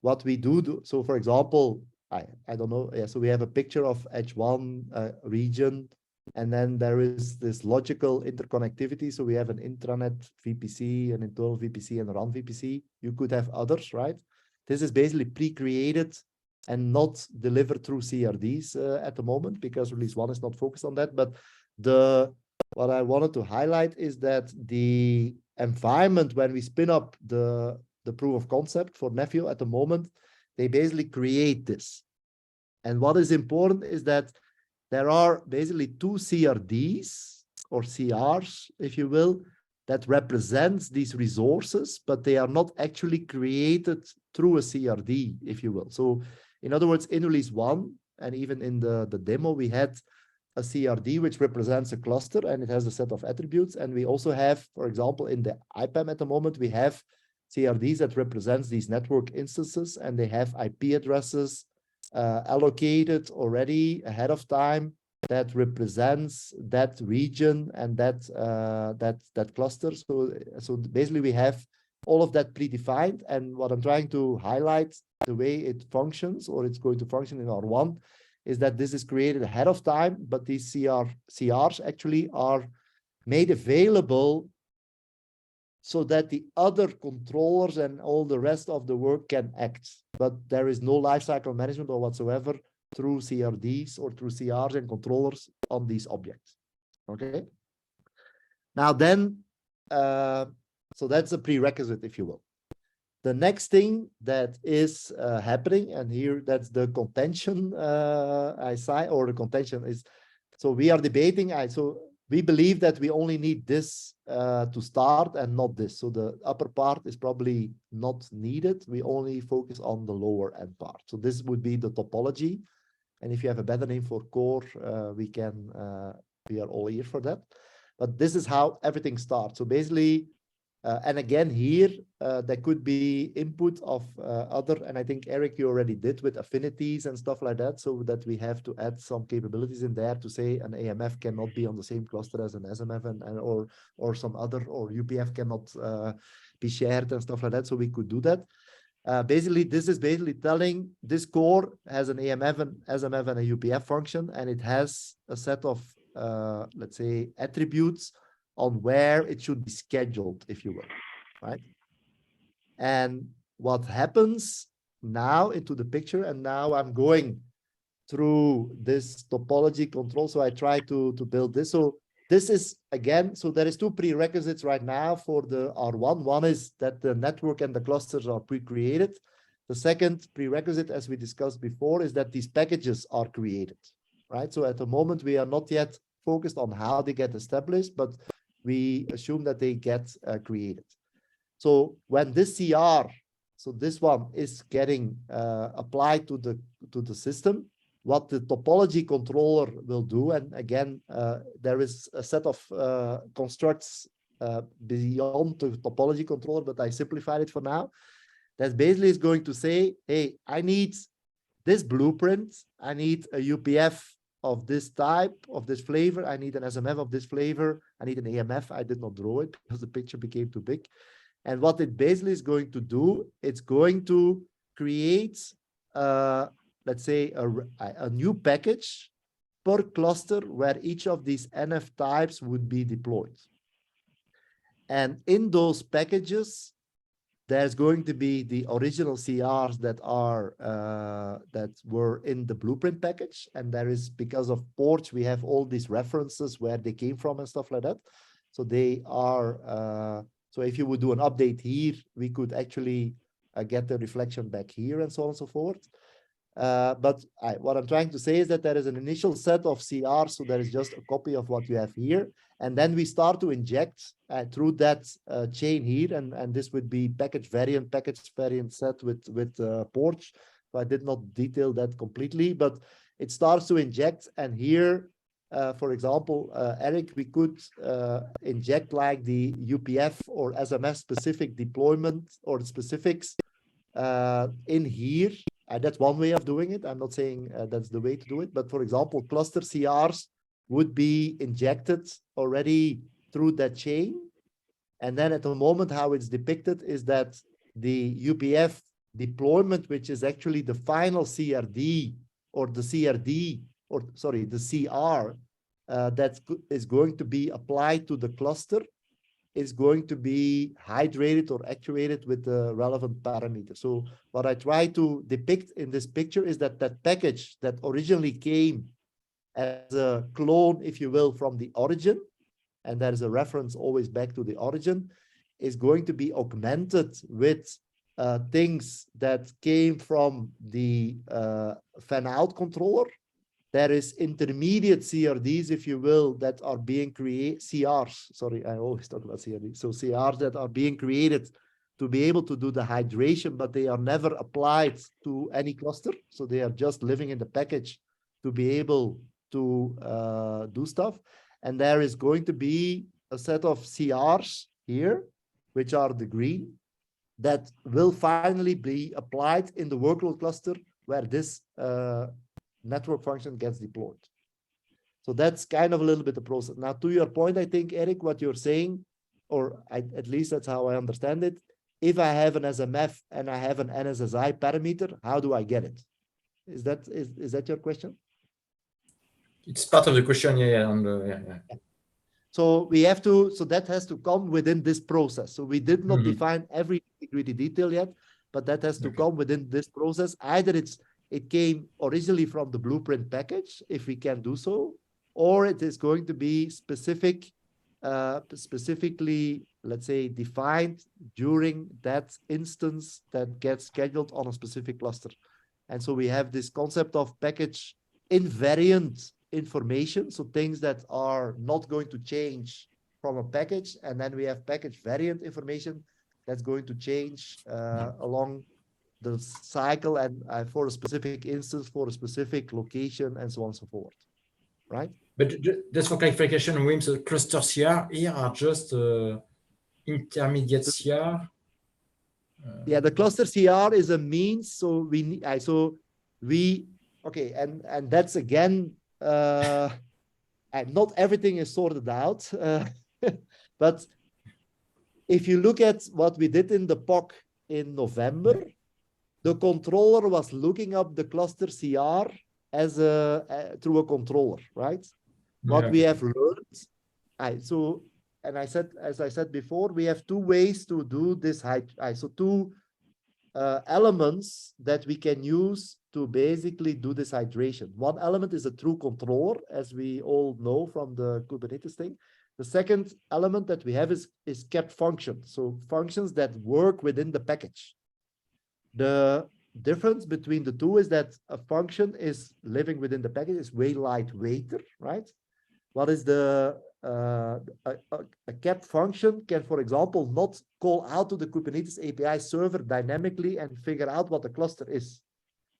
Speaker 3: What we do, so for example, I don't know, yeah, so we have a picture of edge 1 region, and then there is this logical interconnectivity. So we have an intranet VPC, an internal VPC, and a RAN VPC. You could have others, right? This is basically pre-created and not delivered through CRDs at the moment, because release 1 is not focused on that. But what I wanted to highlight is that the environment when we spin up the proof of concept for Nephew at the moment, they basically create this. And what is important is that there are basically 2 CRDs or CRs, if you will, that represents these resources, but they are not actually created through a CRD, if you will. So in other words, in release 1, and even in the demo, we had a CRD which represents a cluster and it has a set of attributes. And we also have, for example, in the IPAM at the moment, we have CRDs that represents these network instances, and they have IP addresses allocated already ahead of time that represents that region and that cluster. So basically we have all of that predefined. And what I'm trying to highlight, the way it functions, or it's going to function in R1, is that this is created ahead of time, but these CRs actually are made available so that the other controllers and all the rest of the work can act. But there is no lifecycle management or whatsoever through CRDs or through CRs and controllers on these objects. Okay. Now then, so that's a prerequisite, if you will. The next thing that is happening, and here that's the contention I say, or the contention is, so we are debating, so we believe that we only need this to start and not this. So the upper part is probably not needed. We only focus on the lower end part. So this would be the topology. And if you have a better name for core, we are all ears for that. But this is how everything starts. So basically, and again, here, there could be input of other, and I think, Eric, you already did with affinities and stuff like that, so that we have to add some capabilities in there to say an AMF cannot be on the same cluster as an SMF or some other, or UPF cannot be shared and stuff like that, so we could do that. Basically, this is basically telling this core has an AMF, an SMF, and a UPF function, and it has a set of, let's say, attributes on where it should be scheduled, if you will, right? And what happens now into the picture, and now I'm going through this topology control, so I try to build this. So this is, again, so there is 2 prerequisites right now for the R1. One is that the network and the clusters are pre-created. The second prerequisite, as we discussed before, is that these packages are created, right? So at the moment, we are not yet focused on how they get established, but we assume that they get created. So when this CR, so this one is getting applied to the system, what the topology controller will do, and again, there is a set of constructs beyond the topology controller, but I simplified it for now, that basically is going to say, hey, I need this blueprint, I need a UPF of this type, of this flavor, I need an SMF of this flavor, I need an AMF. I did not draw it because the picture became too big. And what it basically is going to do, it's going to create let's say, a new package per cluster where each of these NF types would be deployed. And in those packages, there's going to be the original CRs that are that were in the blueprint package, and there is, because of ports, we have all these references where they came from and stuff like that. So they are so if you would do an update here, we could actually get the reflection back here and so on and so forth. But what I'm trying to say is that there is an initial set of CRs, so there is just a copy of what you have here, and then we start to inject through that chain here, and this would be package variant set with ports. So I did not detail that completely, but it starts to inject, and here, for example, Eric, we could inject like the UPF or SMS specific deployment or specifics in here. That's one way of doing it. I'm not saying that's the way to do it, but for example, cluster CRs would be injected already through that chain. And then at the moment, how it's depicted is that the UPF deployment, which is actually the final CRD or the CRD, or sorry, the CR that is going to be applied to the cluster, is going to be hydrated or actuated with the relevant parameter. So what I try to depict in this picture is that that package that originally came as a clone, if you will, from the origin, and there is a reference always back to the origin, is going to be augmented with things that came from the fan-out controller. There is intermediate CRDs, if you will, that are being created, CRs, sorry, I always talk about CRDs. So CRs that are being created to be able to do the hydration, but they are never applied to any cluster. So they are just living in the package to be able to do stuff. And there is going to be a set of CRs here, which are the green, that will finally be applied in the workload cluster where this network function gets deployed. So that's kind of a little bit the process. Now, to your point, I think, Eric, what you're saying, or at least that's how I understand it, if I have an SMF and I have an NSSI parameter, how do I get it? Is that your question?
Speaker 8: It's part of the question, yeah.
Speaker 3: So we have to, so that has to come within this process. So we did not define every nitty-gritty detail yet, but that has to come within this process. Either it came originally from the blueprint package, if we can do so, or it is going to be specifically, let's say, defined during that instance that gets scheduled on a specific cluster. And so we have this concept of package invariant information, so things that are not going to change from a package, and then we have package variant information that's going to change along the cycle and for a specific instance, for a specific location, and so on and so forth, right?
Speaker 8: But just for clarification, Wim, the cluster CR here are just intermediate CR.
Speaker 3: Yeah, the cluster CR is a means, so we need, okay, and that's again, and not everything is sorted out, but if you look at what we did in the POC in November, the controller was looking up the cluster CR as through a controller, right? What we have learned, so, and I said, as I said before, we have two ways to do this. So two elements that we can use to basically do this hydration. One element is a true controller, as we all know from the Kubernetes thing. The second element that we have is kept functions. So functions that work within the package. The difference between the two is that a function is living within the package is way lightweighter, right? What is the a kept function can, for example, not call out to the Kubernetes API server dynamically and figure out what the cluster is.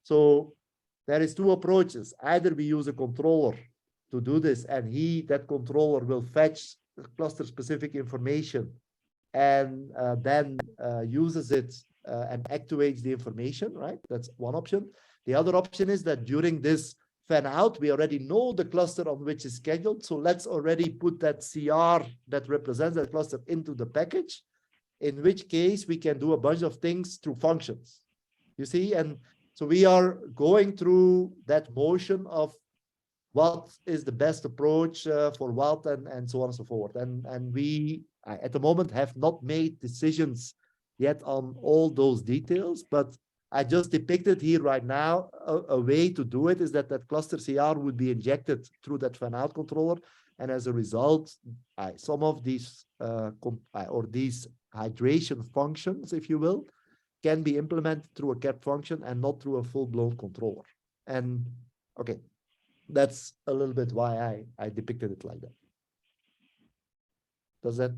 Speaker 3: So there is two approaches. Either we use a controller to do this, and that controller will fetch cluster specific information and then uses it and actuates the information, right? That's one option. The other option is that during this fan out, we already know the cluster on which is scheduled. So let's already put that CR that represents that cluster into the package, in which case we can do a bunch of things through functions. You see, and So we are going through that motion of what is the best approach for what, and so on and so forth. And we, at the moment, have not made decisions yet on all those details, but I just depicted here right now a way to do it is that cluster CR would be injected through that fan-out controller, and as a result, some of these or these hydration functions, if you will, can be implemented through a cap function and not through a full-blown controller. And okay, that's a little bit why I depicted it like that. Does that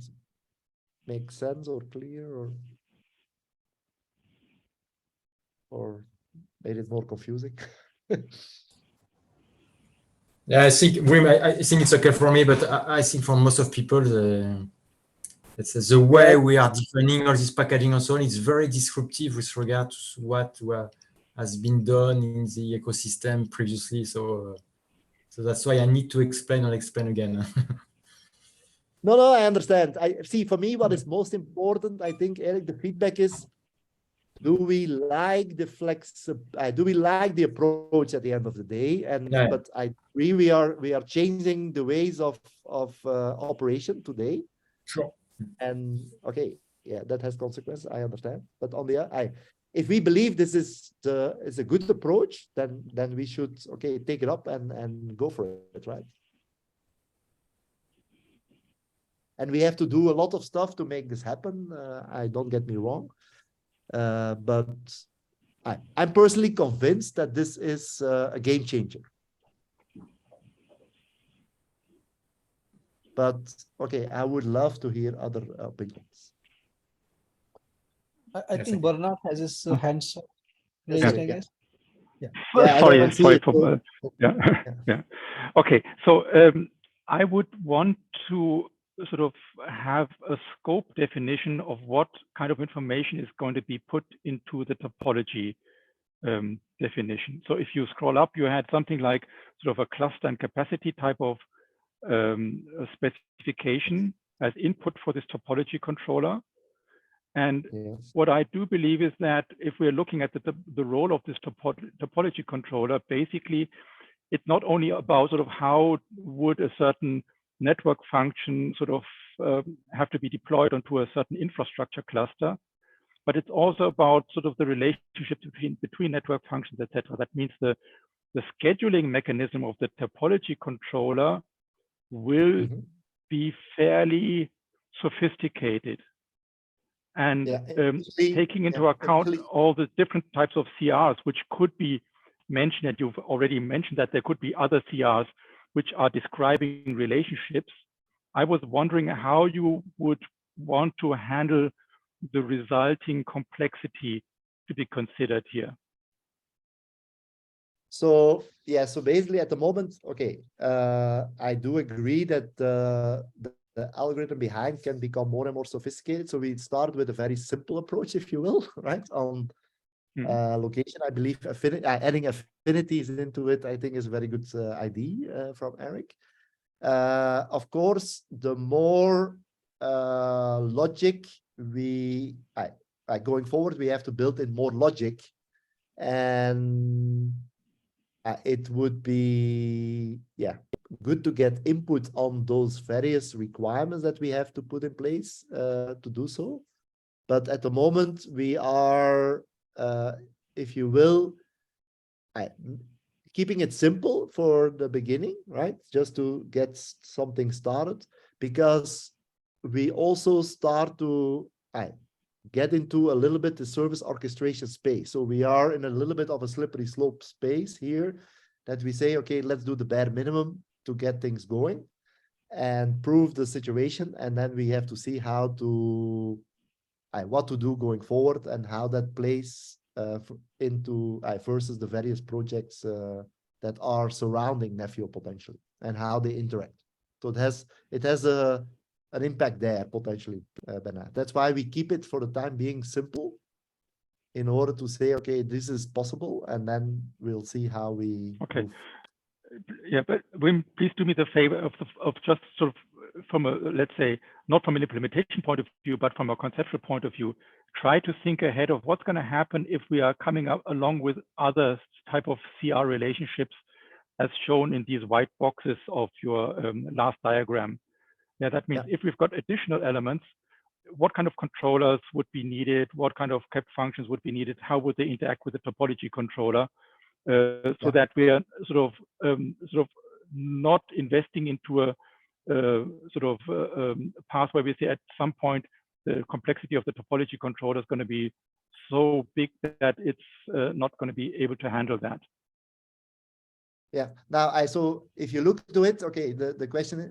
Speaker 3: make sense or clear, or made it more confusing?
Speaker 8: Yeah, I think Wim, I think it's okay for me, but I think for most of people, the way we are defining all this packaging and so on, it's very disruptive with regard to what has been done in the ecosystem previously. So that's why I need to explain and explain again.
Speaker 3: No, I understand. I see. For me, what is most important, I think, Eric, the feedback is: do we like the do we like the approach at the end of the day? And
Speaker 8: yeah.
Speaker 3: But I agree, we are changing the ways of operation today.
Speaker 8: Sure.
Speaker 3: And okay, yeah, that has consequences. I understand. But on the if we believe this is a good approach, then we should take it up and go for it, right? And we have to do a lot of stuff to make this happen. I don't get me wrong. But I'm personally convinced that this is a game changer. But okay, I would love to hear other opinions.
Speaker 10: I think Bernard has his hands raised, I guess.
Speaker 7: Yeah.
Speaker 3: Yeah,
Speaker 7: sorry for yeah. Okay, so I would want to sort of have a scope definition of what kind of information is going to be put into the topology definition. So if you scroll up, you had something like sort of a cluster and capacity type of specification as input for this topology controller. And
Speaker 3: yes,
Speaker 7: what I do believe is that if we're looking at the role of this topology controller, basically, it's not only about sort of how would a certain network function sort of have to be deployed onto a certain infrastructure cluster, but it's also about sort of the relationship between network functions, etc. That means the scheduling mechanism of the topology controller will be fairly sophisticated. And taking into account all the different types of CRs, which could be mentioned, and you've already mentioned that there could be other CRs which are describing relationships, I was wondering how you would want to handle the resulting complexity to be considered here.
Speaker 3: So yeah, so basically at the moment, I do agree that the algorithm behind can become more and more sophisticated. So we started with a very simple approach, if you will, right? On location, I believe adding affinities into it, I think is a very good idea from Eric. Of course, the more logic we going forward, we have to build in more logic, and it would be good to get input on those various requirements that we have to put in place to do so. But at the moment, we are, if you will, keeping it simple for the beginning, right? Just to get something started, because we also start to get into a little bit the service orchestration space. So we are in a little bit of a slippery slope space here that we say, okay, let's do the bare minimum to get things going and prove the situation. And then we have to see how to, what to do going forward and how that plays into versus the various projects that are surrounding Nephew potentially and how they interact. So it has an impact there potentially, Bernard. That's why we keep it for the time being simple, in order to say, okay, this is possible, and then we'll see how we move.
Speaker 7: Yeah, but Wim, please do me the favor of just sort of from a, let's say, not from an implementation point of view, but from a conceptual point of view, try to think ahead of what's going to happen if we are coming up along with other type of CR relationships as shown in these white boxes of your last diagram. Yeah, that means if we've got additional elements, what kind of controllers would be needed? What kind of kept functions would be needed? How would they interact with the topology controller? So that we are sort of not investing into a path where we say at some point the complexity of the topology controller is going to be so big that it's not going to be able to handle that.
Speaker 3: Yeah. Now, so if you look to it, okay, the question is,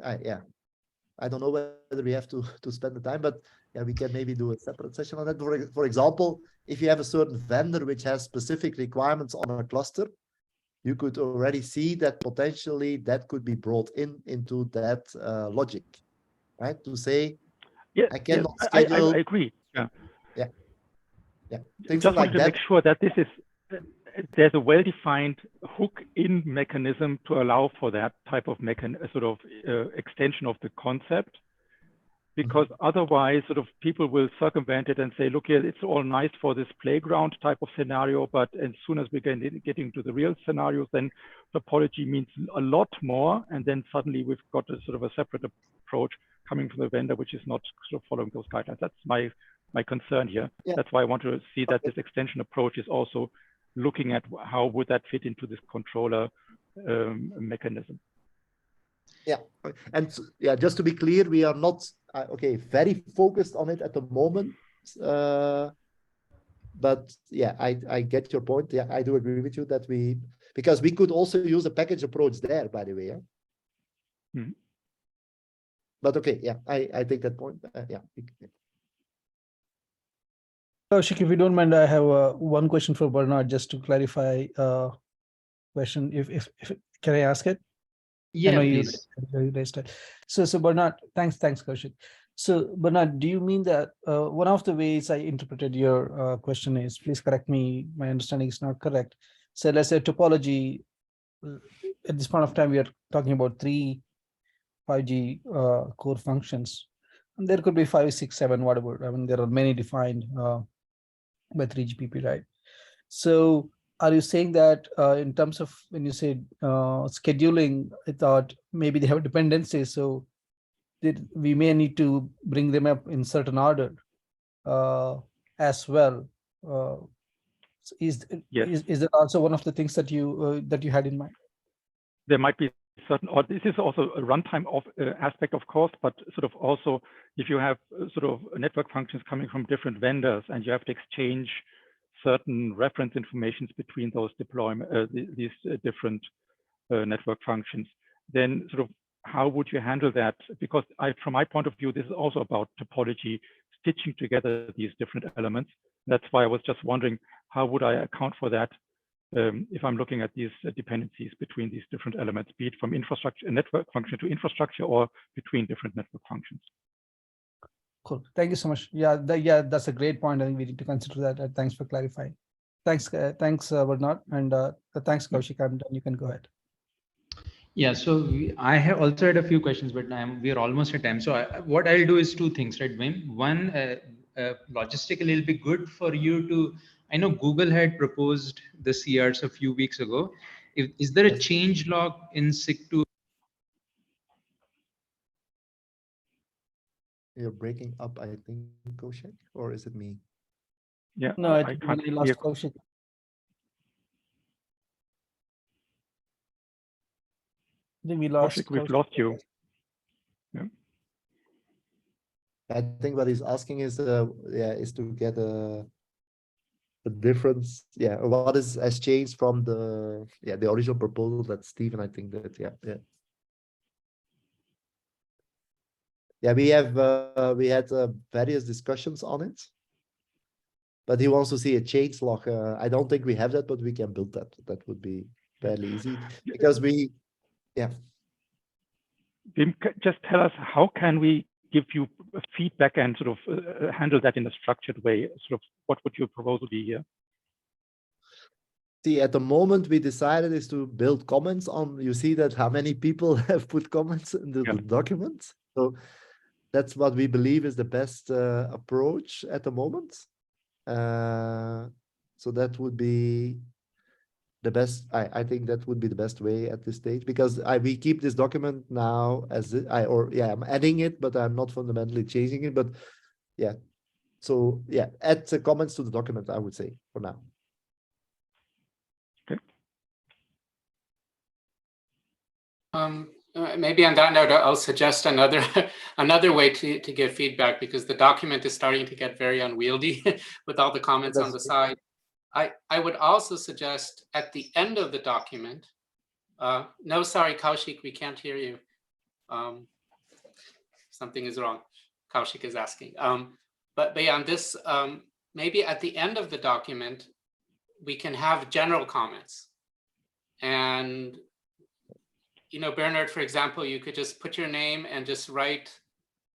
Speaker 3: I don't know whether we have to spend the time, but yeah, we can maybe do a separate session on that. For example, if you have a certain vendor which has specific requirements on a cluster, you could already see that potentially that could be brought into that logic, right? To say, I cannot schedule.
Speaker 7: I agree. Yeah.
Speaker 3: Things
Speaker 7: just
Speaker 3: like
Speaker 7: wanted to make sure that this is there's a well-defined hook-in mechanism to allow for that type of extension of the concept. Because otherwise, people will circumvent it and say, look here, it's all nice for this playground type of scenario, but as soon as we get into the real scenarios, then topology means a lot more, and then suddenly we've got a separate approach coming from the vendor, which is not following those guidelines. That's my concern here. Yeah. That's why I want to see that this extension approach is also looking at how would that fit into this controller mechanism.
Speaker 3: Yeah, and yeah, just to be clear, we are not very focused on it at the moment. But yeah, I get your point. Yeah, I do agree with you that because we could also use a package approach there, by the way. Yeah. Mm-hmm. But okay, yeah, I take that point. Yeah.
Speaker 10: Kaushik, if you don't mind, I have one question for Bernard, just to clarify question. If can I ask it?
Speaker 6: Yeah,
Speaker 10: I know
Speaker 6: please.
Speaker 10: You raised it. So Bernard, thanks, Kaushik. So Bernard, do you mean that one of the ways I interpreted your question is, please correct me, my understanding is not correct. So let's say topology, at this point of time, we are talking about 3 5G core functions. And there could be 5, 6, 7, whatever. I mean, there are many defined by 3GPP, right? So are you saying that in terms of when you say scheduling, I thought maybe they have dependencies, so we may need to bring them up in certain order as well. Is that also one of the things that you had in mind?
Speaker 7: There might be certain, or this is also a runtime aspect, of course, but also if you have network functions coming from different vendors and you have to exchange certain reference informations between those these different network functions, then how would you handle that? Because from my point of view, this is also about topology, stitching together these different elements. That's why I was just wondering, how would I account for that if I'm looking at these dependencies between these different elements, be it from infrastructure, network function to infrastructure, or between different network functions?
Speaker 10: Cool. Thank you so much. Yeah, that's a great point. I think we need to consider that. Thanks for clarifying. Thanks, Bernard, and thanks, Kaushik. I'm done. You can go ahead.
Speaker 6: Yeah, so I have also had a few questions, but we are almost at time. So what I'll do is 2 things, right, Wim? One, logistically, it'll be good for you to. I know Google had proposed the CRs a few weeks ago. Is there a change log in SIG2?
Speaker 3: You're breaking up, I think, Kaushik, or is it me?
Speaker 7: Yeah,
Speaker 10: no, I can't hear Kaushik. I think we lost
Speaker 7: Kaushik. We've lost you. Yeah.
Speaker 3: I think what he's asking is to get a difference. Yeah, what has changed from the original proposal that Stephen, I think that we had various discussions on it, but he wants to see a change log. I don't think we have that, but we can build that. That would be fairly easy because Wim,
Speaker 7: just tell us, how can we give you feedback and handle that in a structured way? What would your proposal be here?
Speaker 3: See, at the moment we decided is to build comments on. You see that how many people have put comments in the document. So that's what we believe is the best approach at the moment. So that would be the best. I think that would be the best way at this stage, because we keep this document now as I'm adding it, but I'm not fundamentally changing it. But yeah, so yeah, add the comments to the document, I would say, for now.
Speaker 7: Okay.
Speaker 11: Maybe on that note, I'll suggest another another way to get feedback, because the document is starting to get very unwieldy with all the comments on the side. I would also suggest at the end of the document, no, sorry, Kaushik, we can't hear you. Something is wrong. Kaushik is asking. But beyond this, maybe at the end of the document, we can have general comments. And, you know, Bernard, for example, you could just put your name and just write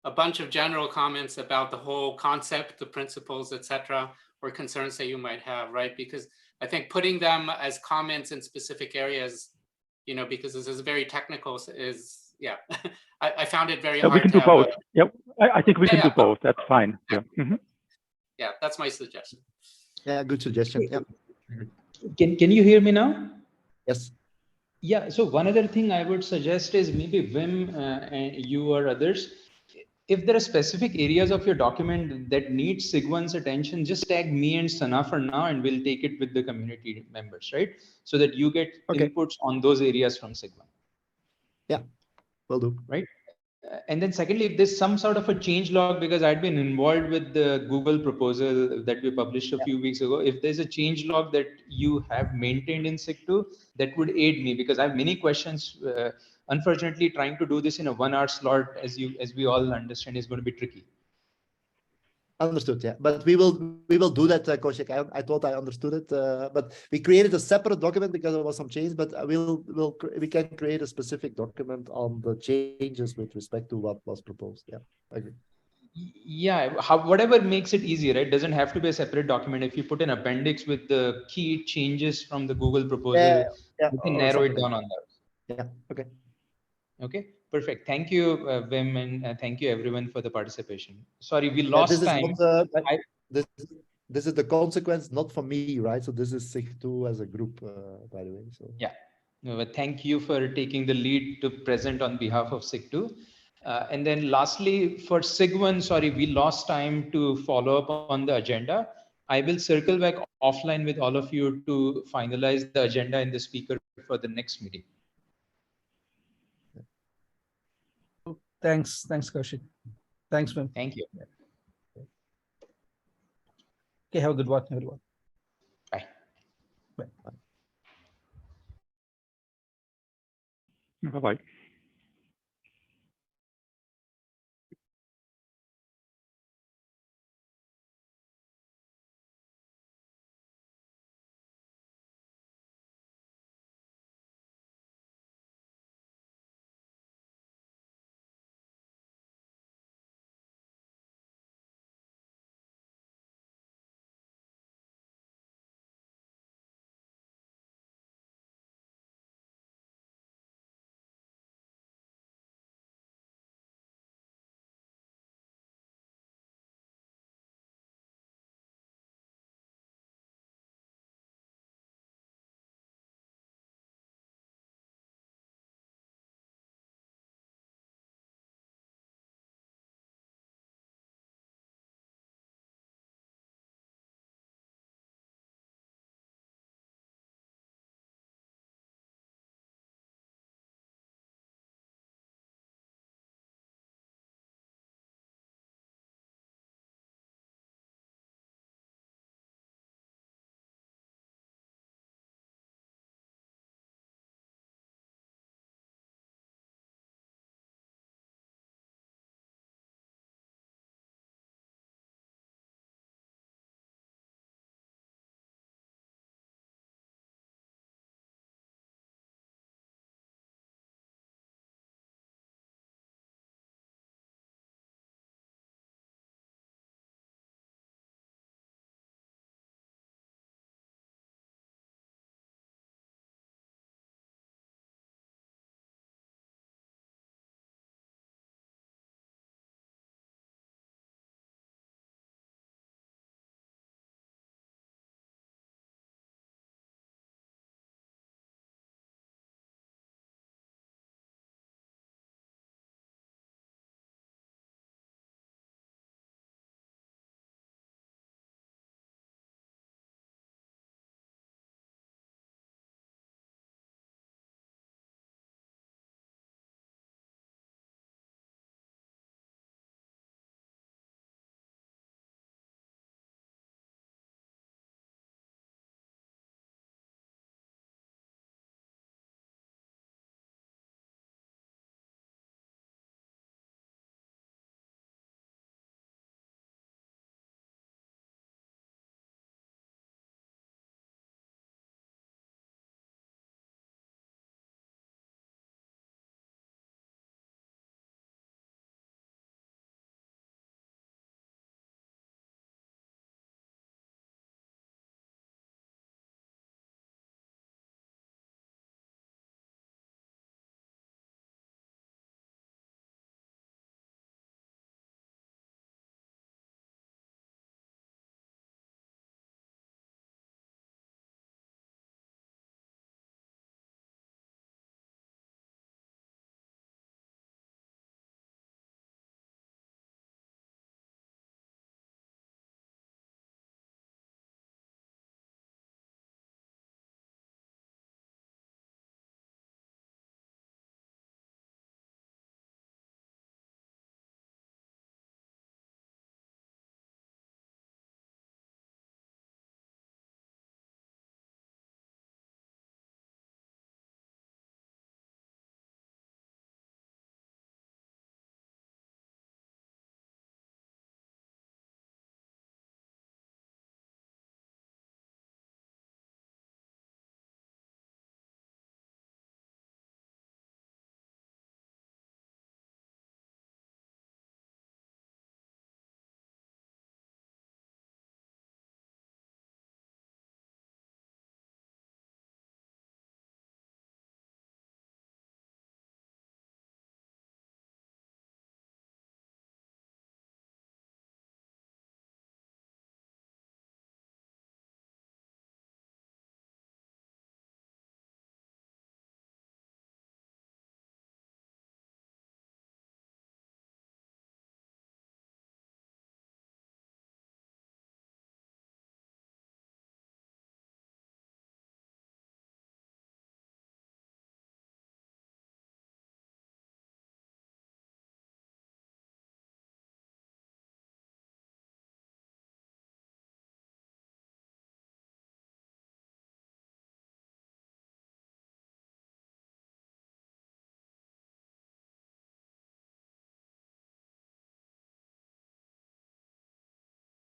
Speaker 11: a bunch of general comments about the whole concept, the principles, etc., or concerns that you might have, right? Because I think putting them as comments in specific areas, you know, because this is very technical, is, yeah, I found it very hard.
Speaker 7: We can do both. Yep, I think we can do both. That's fine. Yeah.
Speaker 11: Yeah, that's my suggestion.
Speaker 3: Yeah, good suggestion. Yeah.
Speaker 12: Can you hear me now?
Speaker 3: Yes.
Speaker 12: Yeah. So one other thing I would suggest is maybe Wim and you or others, if there are specific areas of your document that need SIG1's attention, just tag me and Sana for now, and we'll take it with the community members, right? So that you get inputs on those areas from SIG1.
Speaker 3: Yeah, will do.
Speaker 12: Right. And then secondly, if there's some sort of a change log, because I'd been involved with the Google proposal that we published a few weeks ago, if there's a change log that you have maintained in SIG2, that would aid me, because I have many questions. Unfortunately, trying to do this in a 1 hour slot, as we all understand, is going to be tricky.
Speaker 3: Understood. Yeah, but we will do that, Kaushik. I thought I understood it, but we created a separate document because there was some change. But we can create a specific document on the changes with respect to what was proposed. Yeah, I agree.
Speaker 12: Yeah, whatever makes it easier, right? Doesn't have to be a separate document. If you put an appendix with the key changes from the Google proposal, we can narrow it down on that.
Speaker 3: Yeah. Okay.
Speaker 12: Okay. Perfect. Thank you, Wim, and thank you everyone for the participation. Sorry, we lost time.
Speaker 3: This is the consequence, not for me, right? So this is SIG2 as a group, by the way. So
Speaker 12: yeah, no, but thank you for taking the lead to present on behalf of SIG2. And then lastly, for SIG1, sorry, we lost time to follow up on the agenda. I will circle back offline with all of you to finalize the agenda and the speaker for the next meeting.
Speaker 10: Thanks, Kaushik. Thanks, Wim.
Speaker 12: Thank you.
Speaker 10: Okay, have a good one, everyone.
Speaker 12: Bye.
Speaker 10: Bye.
Speaker 7: Bye-bye.